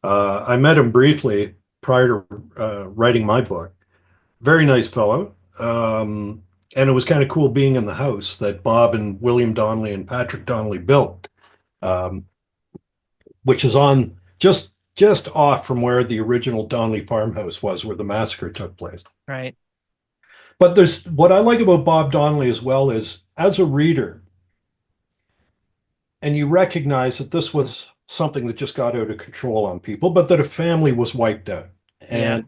Speaker 2: I met him briefly prior to writing my book. Very nice fellow. And it was kind of cool being in the house that Bob and William Donnelly and Patrick Donnelly built, um, which is on just off from where the original Donnelly farmhouse was, where the massacre took place.
Speaker 1: Right.
Speaker 2: But there's what I like about Bob Donnelly as well is as a reader, and you recognize that this was something that just got out of control on people, but that a family was wiped out.
Speaker 1: Yeah.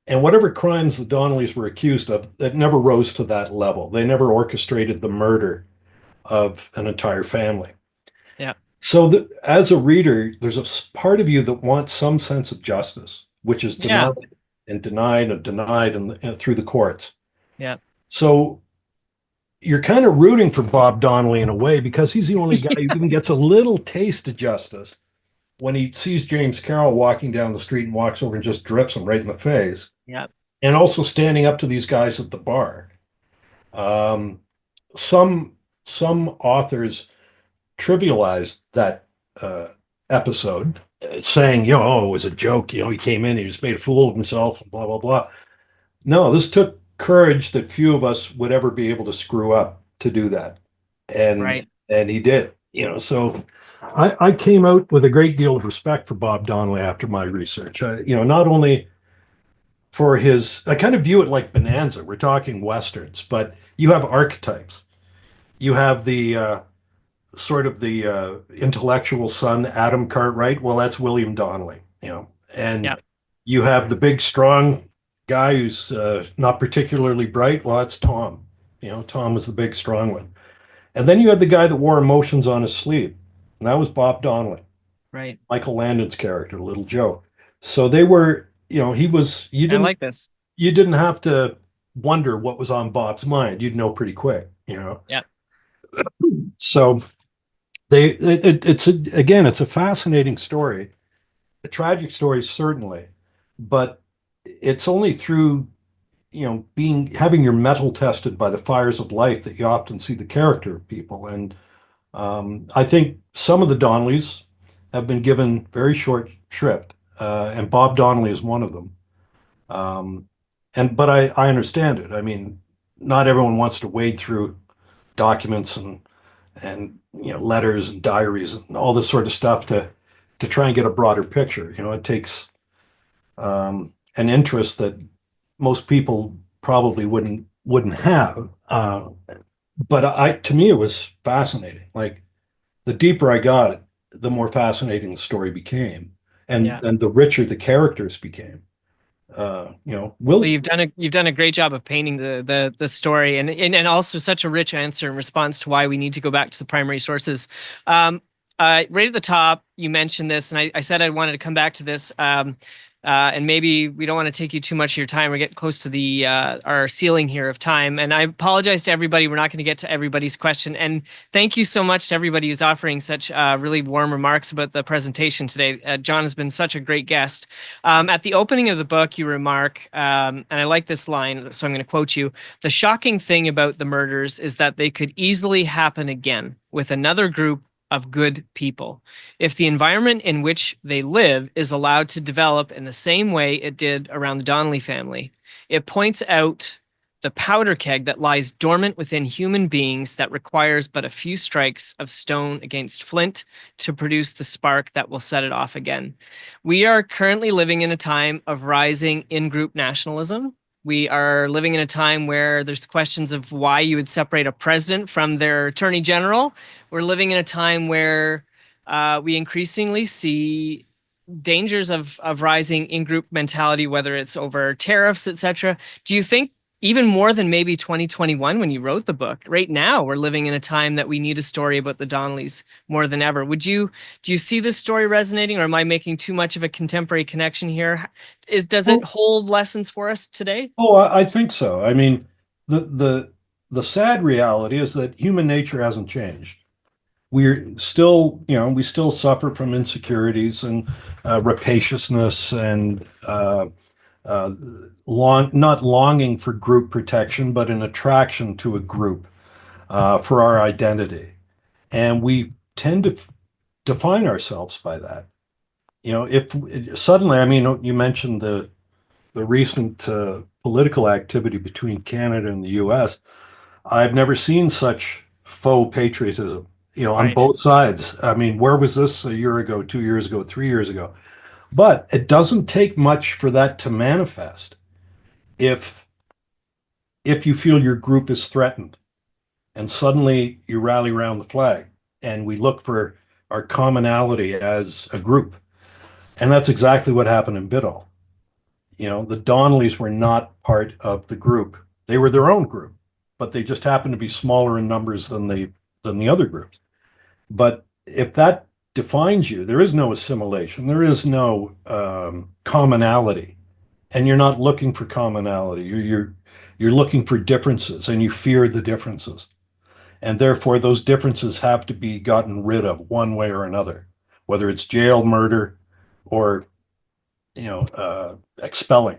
Speaker 2: And whatever crimes the Donnellys were accused of, it never rose to that level. They never orchestrated the murder of an entire family.
Speaker 1: Yeah.
Speaker 2: So as a reader, there's a part of you that wants some sense of justice, which is
Speaker 1: Yeah.
Speaker 2: denied and denied and denied and through the courts.
Speaker 1: Yeah.
Speaker 2: So you're kind of rooting for Bob Donnelly in a way because he's the only guy who even gets a little taste of justice when he sees James Carroll walking down the street and walks over and just drifts him right in the face.
Speaker 1: Yeah.
Speaker 2: And also standing up to these guys at the bar. Um, some authors trivialized that episode, saying, oh, it was a joke. He came in, he just made a fool of himself, and blah, blah, blah. No, this took courage that few of us would ever be able to screw up to do that. And
Speaker 1: Right.
Speaker 2: and he did, so I came out with a great deal of respect for Bob Donnelly after my research. Not only for I kind of view it like Bonanza. We're talking Westerns, but you have archetypes. You have the sort of the intellectual son, Adam Cartwright. Well, that's William Donnelly, and
Speaker 1: Yeah.
Speaker 2: you have the big, strong guy who's not particularly bright. Well, that's Tom. Tom was the big, strong one. And then you had the guy that wore emotions on his sleeve, and that was Bob Donnelly,
Speaker 1: Right.
Speaker 2: Michael Landon's character, Little Joe. So they were, he was.
Speaker 1: I like this.
Speaker 2: You didn't have to wonder what was on Bob's mind. You'd know pretty quick,
Speaker 1: Yeah.
Speaker 2: So it's a fascinating story, a tragic story certainly, but it's only through having your mettle tested by the fires of life that you often see the character of people. And I think some of the Donnellys have been given very short shrift, and Bob Donnelly is one of them. But I understand it. I mean, not everyone wants to wade through documents and letters and diaries and all this sort of stuff to try and get a broader picture. It takes an interest that most people probably wouldn't have. But to me, it was fascinating. Like the deeper I got, the more fascinating the story became, and
Speaker 1: Yeah.
Speaker 2: and the richer the characters became.
Speaker 1: Well, you've done a great job of painting the story and also such a rich answer in response to why we need to go back to the primary sources. Right at the top, you mentioned this, and I said I wanted to come back to this. And maybe we don't want to take you too much of your time. We're getting close to the our ceiling here of time. And I apologize to everybody. We're not going to get to everybody's question. And thank you so much to everybody who's offering such really warm remarks about the presentation today. John has been such a great guest. At the opening of the book, you remark, and I like this line, so I'm going to quote you: "The shocking thing about the murders is that they could easily happen again with another group of good people, if the environment in which they live is allowed to develop in the same way it did around the Donnelly family. It points out the powder keg that lies dormant within human beings that requires but a few strikes of stone against flint to produce the spark that will set it off again." We are currently living in a time of rising in-group nationalism. We are living in a time where there's questions of why you would separate a president from their attorney general. We're living in a time where we increasingly see dangers of rising in-group mentality, whether it's over tariffs, etc. Do you think even more than maybe 2021 when you wrote the book, right now we're living in a time that we need a story about the Donnellys more than ever? Do you see this story resonating, or am I making too much of a contemporary connection here? Does it
Speaker 2: Well,
Speaker 1: hold lessons for us today?
Speaker 2: oh, I think so. I mean, the the the sad reality is that human nature hasn't changed. We're still, we still suffer from insecurities and rapaciousness and uh, not longing for group protection, but an attraction to a group for our identity. And we tend to define ourselves by that. If suddenly, I mean, you mentioned the recent political activity between Canada and the US. I've never seen such faux patriotism, on
Speaker 1: Right.
Speaker 2: both sides. I mean, where was this a year ago, 2 years ago, 3 years ago? But it doesn't take much for that to manifest if if you feel your group is threatened and suddenly you rally around the flag and we look for our commonality as a group. And that's exactly what happened in Biddle. The Donnellys were not part of the group. They were their own group, but they just happened to be smaller in numbers than the other groups. But if that defines you, there is no assimilation, there is no commonality, and you're not looking for commonality. You're looking for differences, and you fear the differences, and therefore those differences have to be gotten rid of one way or another, whether it's jail, murder, or expelling.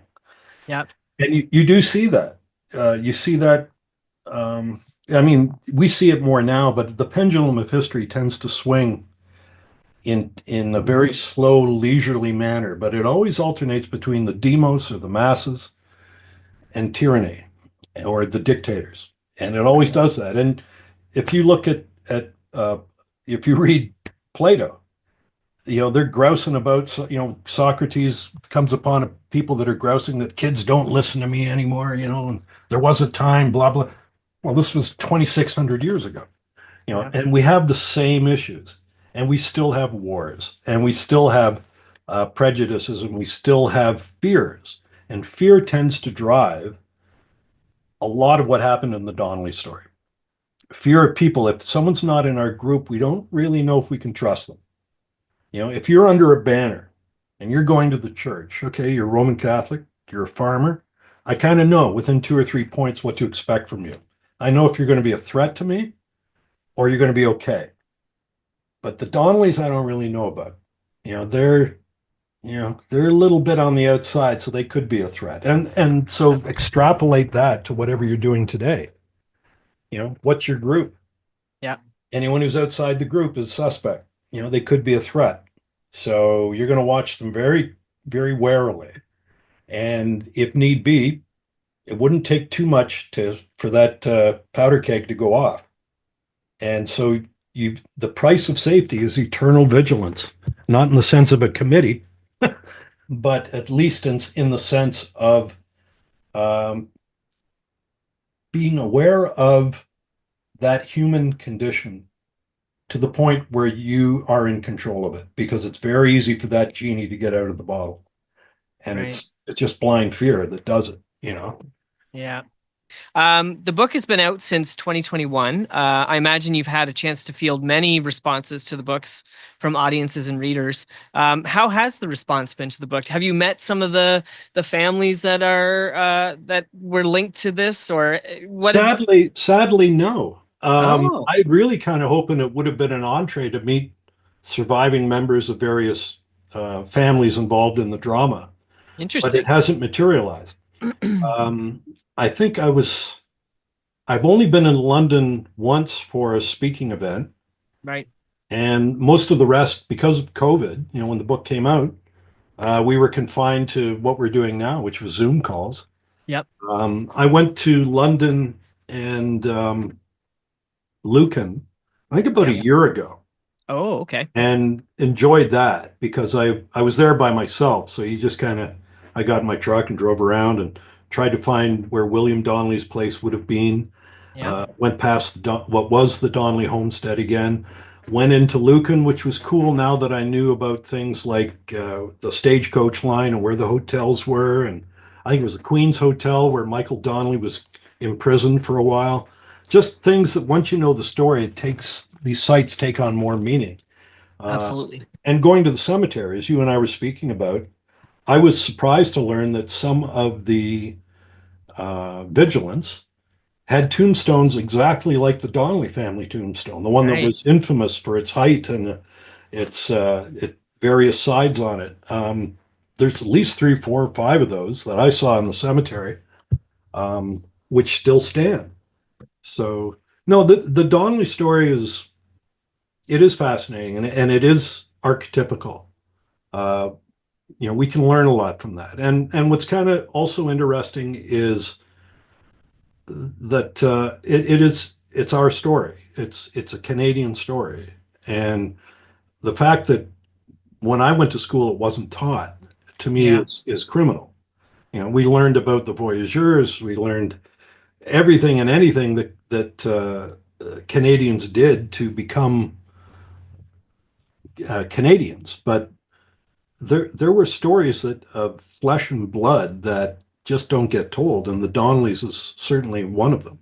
Speaker 1: Yeah.
Speaker 2: And you do see that. You see that. I mean, we see it more now, but the pendulum of history tends to swing in a very slow, leisurely manner. But it always alternates between the demos or the masses and tyranny or the dictators, and it always
Speaker 1: Right.
Speaker 2: does that. And if you look at if you read Plato, they're grousing about, Socrates comes upon people that are grousing that kids don't listen to me anymore, and there was a time, blah blah. Well, this was 2,600 years ago,
Speaker 1: Yeah.
Speaker 2: and we have the same issues, and we still have wars, and we still have prejudices, and we still have fears, and fear tends to drive a lot of what happened in the Donnelly story. Fear of people. If someone's not in our group, we don't really know if we can trust them. If you're under a banner and you're going to the church, okay, you're Roman Catholic, you're a farmer, I kind of know within 2 or 3 points what to expect from you. I know if you're going to be a threat to me or you're going to be okay. But the Donnellys, I don't really know about. They're they're a little bit on the outside, so they could be a threat. And so extrapolate that to whatever you're doing today. What's your group?
Speaker 1: Yeah.
Speaker 2: Anyone who's outside the group is suspect. They could be a threat. So you're going to watch them very, very warily. And if need be, it wouldn't take too much for that powder keg to go off. And so the price of safety is eternal vigilance, not in the sense of a committee, but at least in the sense of um, being aware of that human condition to the point where you are in control of it, because it's very easy for that genie to get out of the bottle. And
Speaker 1: Right.
Speaker 2: it's just blind fear that does it.
Speaker 1: Yeah. The book has been out since 2021. I imagine you've had a chance to field many responses to the books from audiences and readers. How has the response been to the book? Have you met some of the families that were linked to this, or what have?
Speaker 2: Sadly, no.
Speaker 1: Oh,
Speaker 2: I really kind of hoping it would have been an entree to meet surviving members of various families involved in the drama, but it
Speaker 1: interesting.
Speaker 2: hasn't materialized. Um, I think I've only been in London once for a speaking event,
Speaker 1: Right.
Speaker 2: and most of the rest, because of COVID, when the book came out, we were confined to what we're doing now, which was Zoom calls.
Speaker 1: Yep.
Speaker 2: I went to London and Lucan, I think about a
Speaker 1: Yep.
Speaker 2: year ago,
Speaker 1: Oh, okay.
Speaker 2: and enjoyed that because I was there by myself. So you just kind of I got in my truck and drove around and tried to find where William Donnelly's place would have been.
Speaker 1: Yeah.
Speaker 2: Went past what was the Donnelly homestead again. Went into Lucan, which was cool now that I knew about things like the stagecoach line and where the hotels were. And I think it was the Queen's Hotel where Michael Donnelly was imprisoned for a while. Just things that once you know the story, it takes these sites take on more meaning. Uh,
Speaker 1: Absolutely.
Speaker 2: and going to the cemeteries, you and I were speaking about, I was surprised to learn that some of the vigilants had tombstones exactly like the Donnelly family tombstone, the one that
Speaker 1: Right.
Speaker 2: was infamous for its height and its various sides on it. There's at least three, four, or five of those that I saw in the cemetery, which still stand. So no, the Donnelly story is fascinating and it is archetypical. Uh, we can learn a lot from that. And what's kind of also interesting is that it's our story. It's a Canadian story, and the fact that when I went to school it wasn't taught to me
Speaker 1: Yeah.
Speaker 2: is criminal. We learned about the voyageurs, we learned everything and anything that Canadians did to become Canadians, but there were stories that of flesh and blood that just don't get told, and the Donnellys is certainly one of them.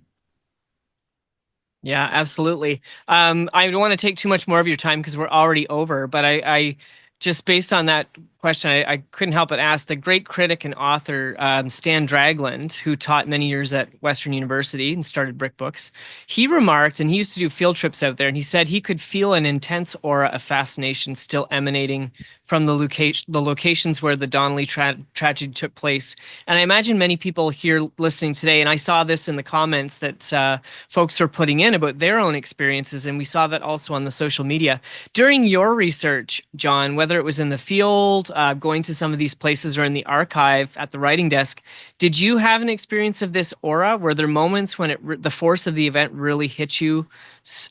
Speaker 1: Yeah, absolutely. I don't want to take too much more of your time because we're already over, but I just based on that question, I couldn't help but ask the great critic and author Stan Dragland, who taught many years at Western University and started Brick Books. He remarked, and he used to do field trips out there, and he said he could feel an intense aura of fascination still emanating from the locations where the Donnelly tragedy took place. And I imagine many people here listening today, and I saw this in the comments that folks were putting in about their own experiences, and we saw that also on the social media. During your research, John, whether it was in the field, going to some of these places, or in the archive at the writing desk, did you have an experience of this aura? Were there moments when the force of the event really hit you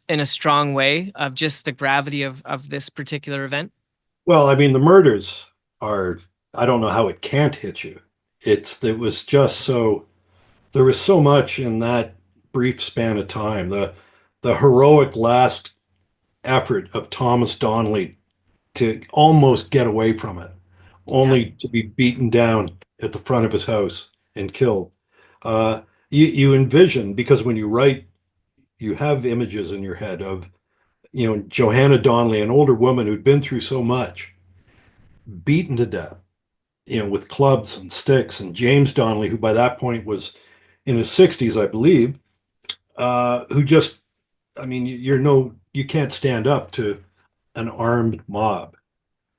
Speaker 1: in a strong way of just the gravity of this particular event?
Speaker 2: Well, I mean, the murders are, I don't know how it can't hit you. It was just so, there was so much in that brief span of time. The heroic last effort of Thomas Donnelly to almost get away from it,
Speaker 1: Yeah.
Speaker 2: only to be beaten down at the front of his house and killed. You envision, because when you write, you have images in your head of, Johanna Donnelly, an older woman who'd been through so much, beaten to death, with clubs and sticks, and James Donnelly, who by that point was in his 60s, I believe, who just, I mean, you can't stand up to an armed mob,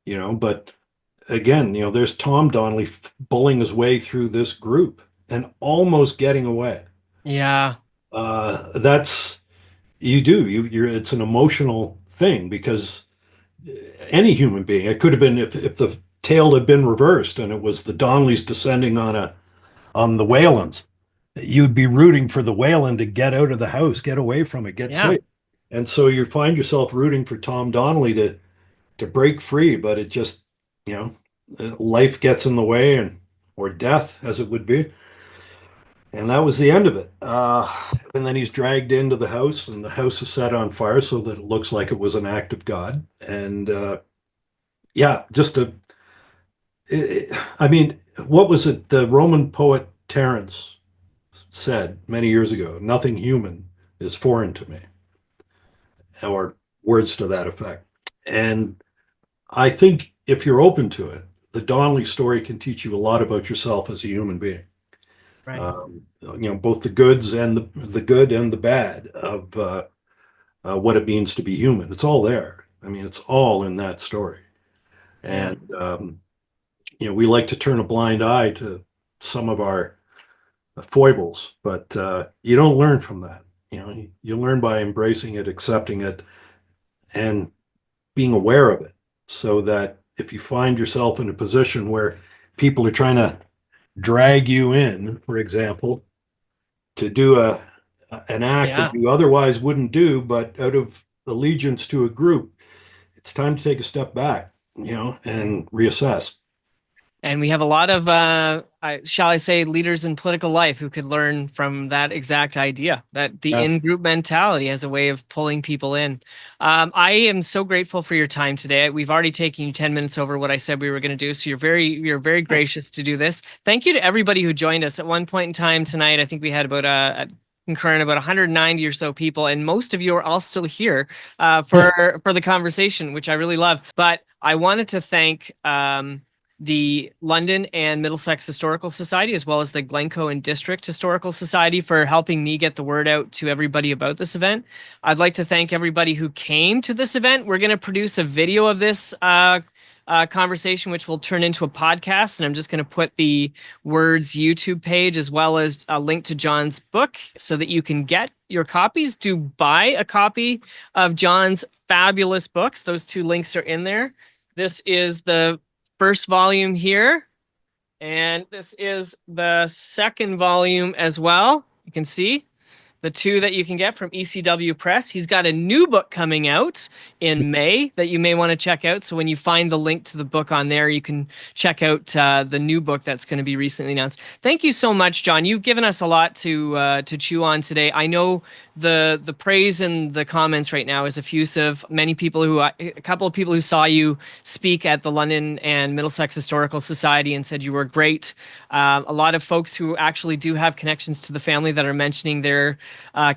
Speaker 2: but again, there's Tom Donnelly bullying his way through this group and almost getting away.
Speaker 1: Yeah.
Speaker 2: That's you do you're it's an emotional thing because any human being, it could have been if the tale had been reversed and it was the Donnellys descending on the Whalens, you'd be rooting for the Whalen to get out of the house, get away from it, get
Speaker 1: Yeah.
Speaker 2: safe. And so you find yourself rooting for Tom Donnelly to break free, but it just, you know, life gets in the way, and or death as it would be. And that was the end of it. And then he's dragged into the house, and the house is set on fire so that it looks like it was an act of God. And yeah, just I mean, what was it? The Roman poet Terence said many years ago, nothing human is foreign to me, or words to that effect. And I think if you're open to it, the Donnelly story can teach you a lot about yourself as a human being.
Speaker 1: Right.
Speaker 2: Both the goods and the good and the bad of what it means to be human. It's all there. I mean, it's all in that story.
Speaker 1: Yeah.
Speaker 2: And we like to turn a blind eye to some of our foibles, but you don't learn from that. You learn by embracing it, accepting it, and being aware of it, so that if you find yourself in a position where people are trying to drag you in, for example, to do an act that
Speaker 1: Yeah.
Speaker 2: you otherwise wouldn't do, but out of allegiance to a group, it's time to take a step back, and reassess.
Speaker 1: And we have a lot of, shall I say, leaders in political life who could learn from that exact idea, that the
Speaker 2: Yeah.
Speaker 1: in-group mentality as a way of pulling people in. I am so grateful for your time today. We've already taken you 10 minutes over what I said we were going to do, so you're very gracious to do this. Thank you to everybody who joined us. At one point in time tonight, I think we had about concurrent about 190 or so people, and most of you are all still here for the conversation, which I really love. But I wanted to thank the London and Middlesex Historical Society, as well as the Glencoe and District Historical Society, for helping me get the word out to everybody about this event. I'd like to thank everybody who came to this event. We're going to produce a video of this conversation, which will turn into a podcast. And I'm just going to put the Words YouTube page as well as a link to John's book so that you can get your copies. To buy a copy of John's fabulous books, those two links are in there. This is the first volume here, and this is the second volume as well. You can see the two that you can get from ECW Press. He's got a new book coming out in May that you may want to check out. So when you find the link to the book on there, you can check out the new book that's going to be recently announced. Thank you so much, John. You've given us a lot to chew on today. I know the praise in the comments right now is effusive. Many people a couple of people who saw you speak at the London and Middlesex Historical Society and said you were great. A lot of folks who actually do have connections to the family that are mentioning their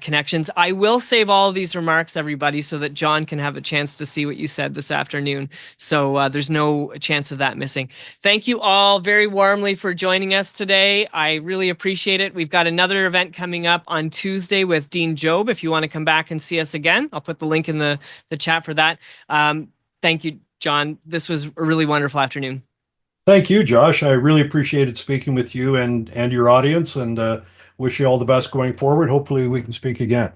Speaker 1: connections. I will save all of these remarks, everybody, so that John can have a chance to see what you said this afternoon. So there's no chance of that missing. Thank you all very warmly for joining us today. I really appreciate it. We've got another event coming up on Tuesday with Dean Job. If you want to come back and see us again, I'll put the link in the chat for that. Thank you, John. This was a really wonderful afternoon.
Speaker 2: Thank you, Josh. I really appreciated speaking with you and your audience, and wish you all the best going forward. Hopefully we can speak again.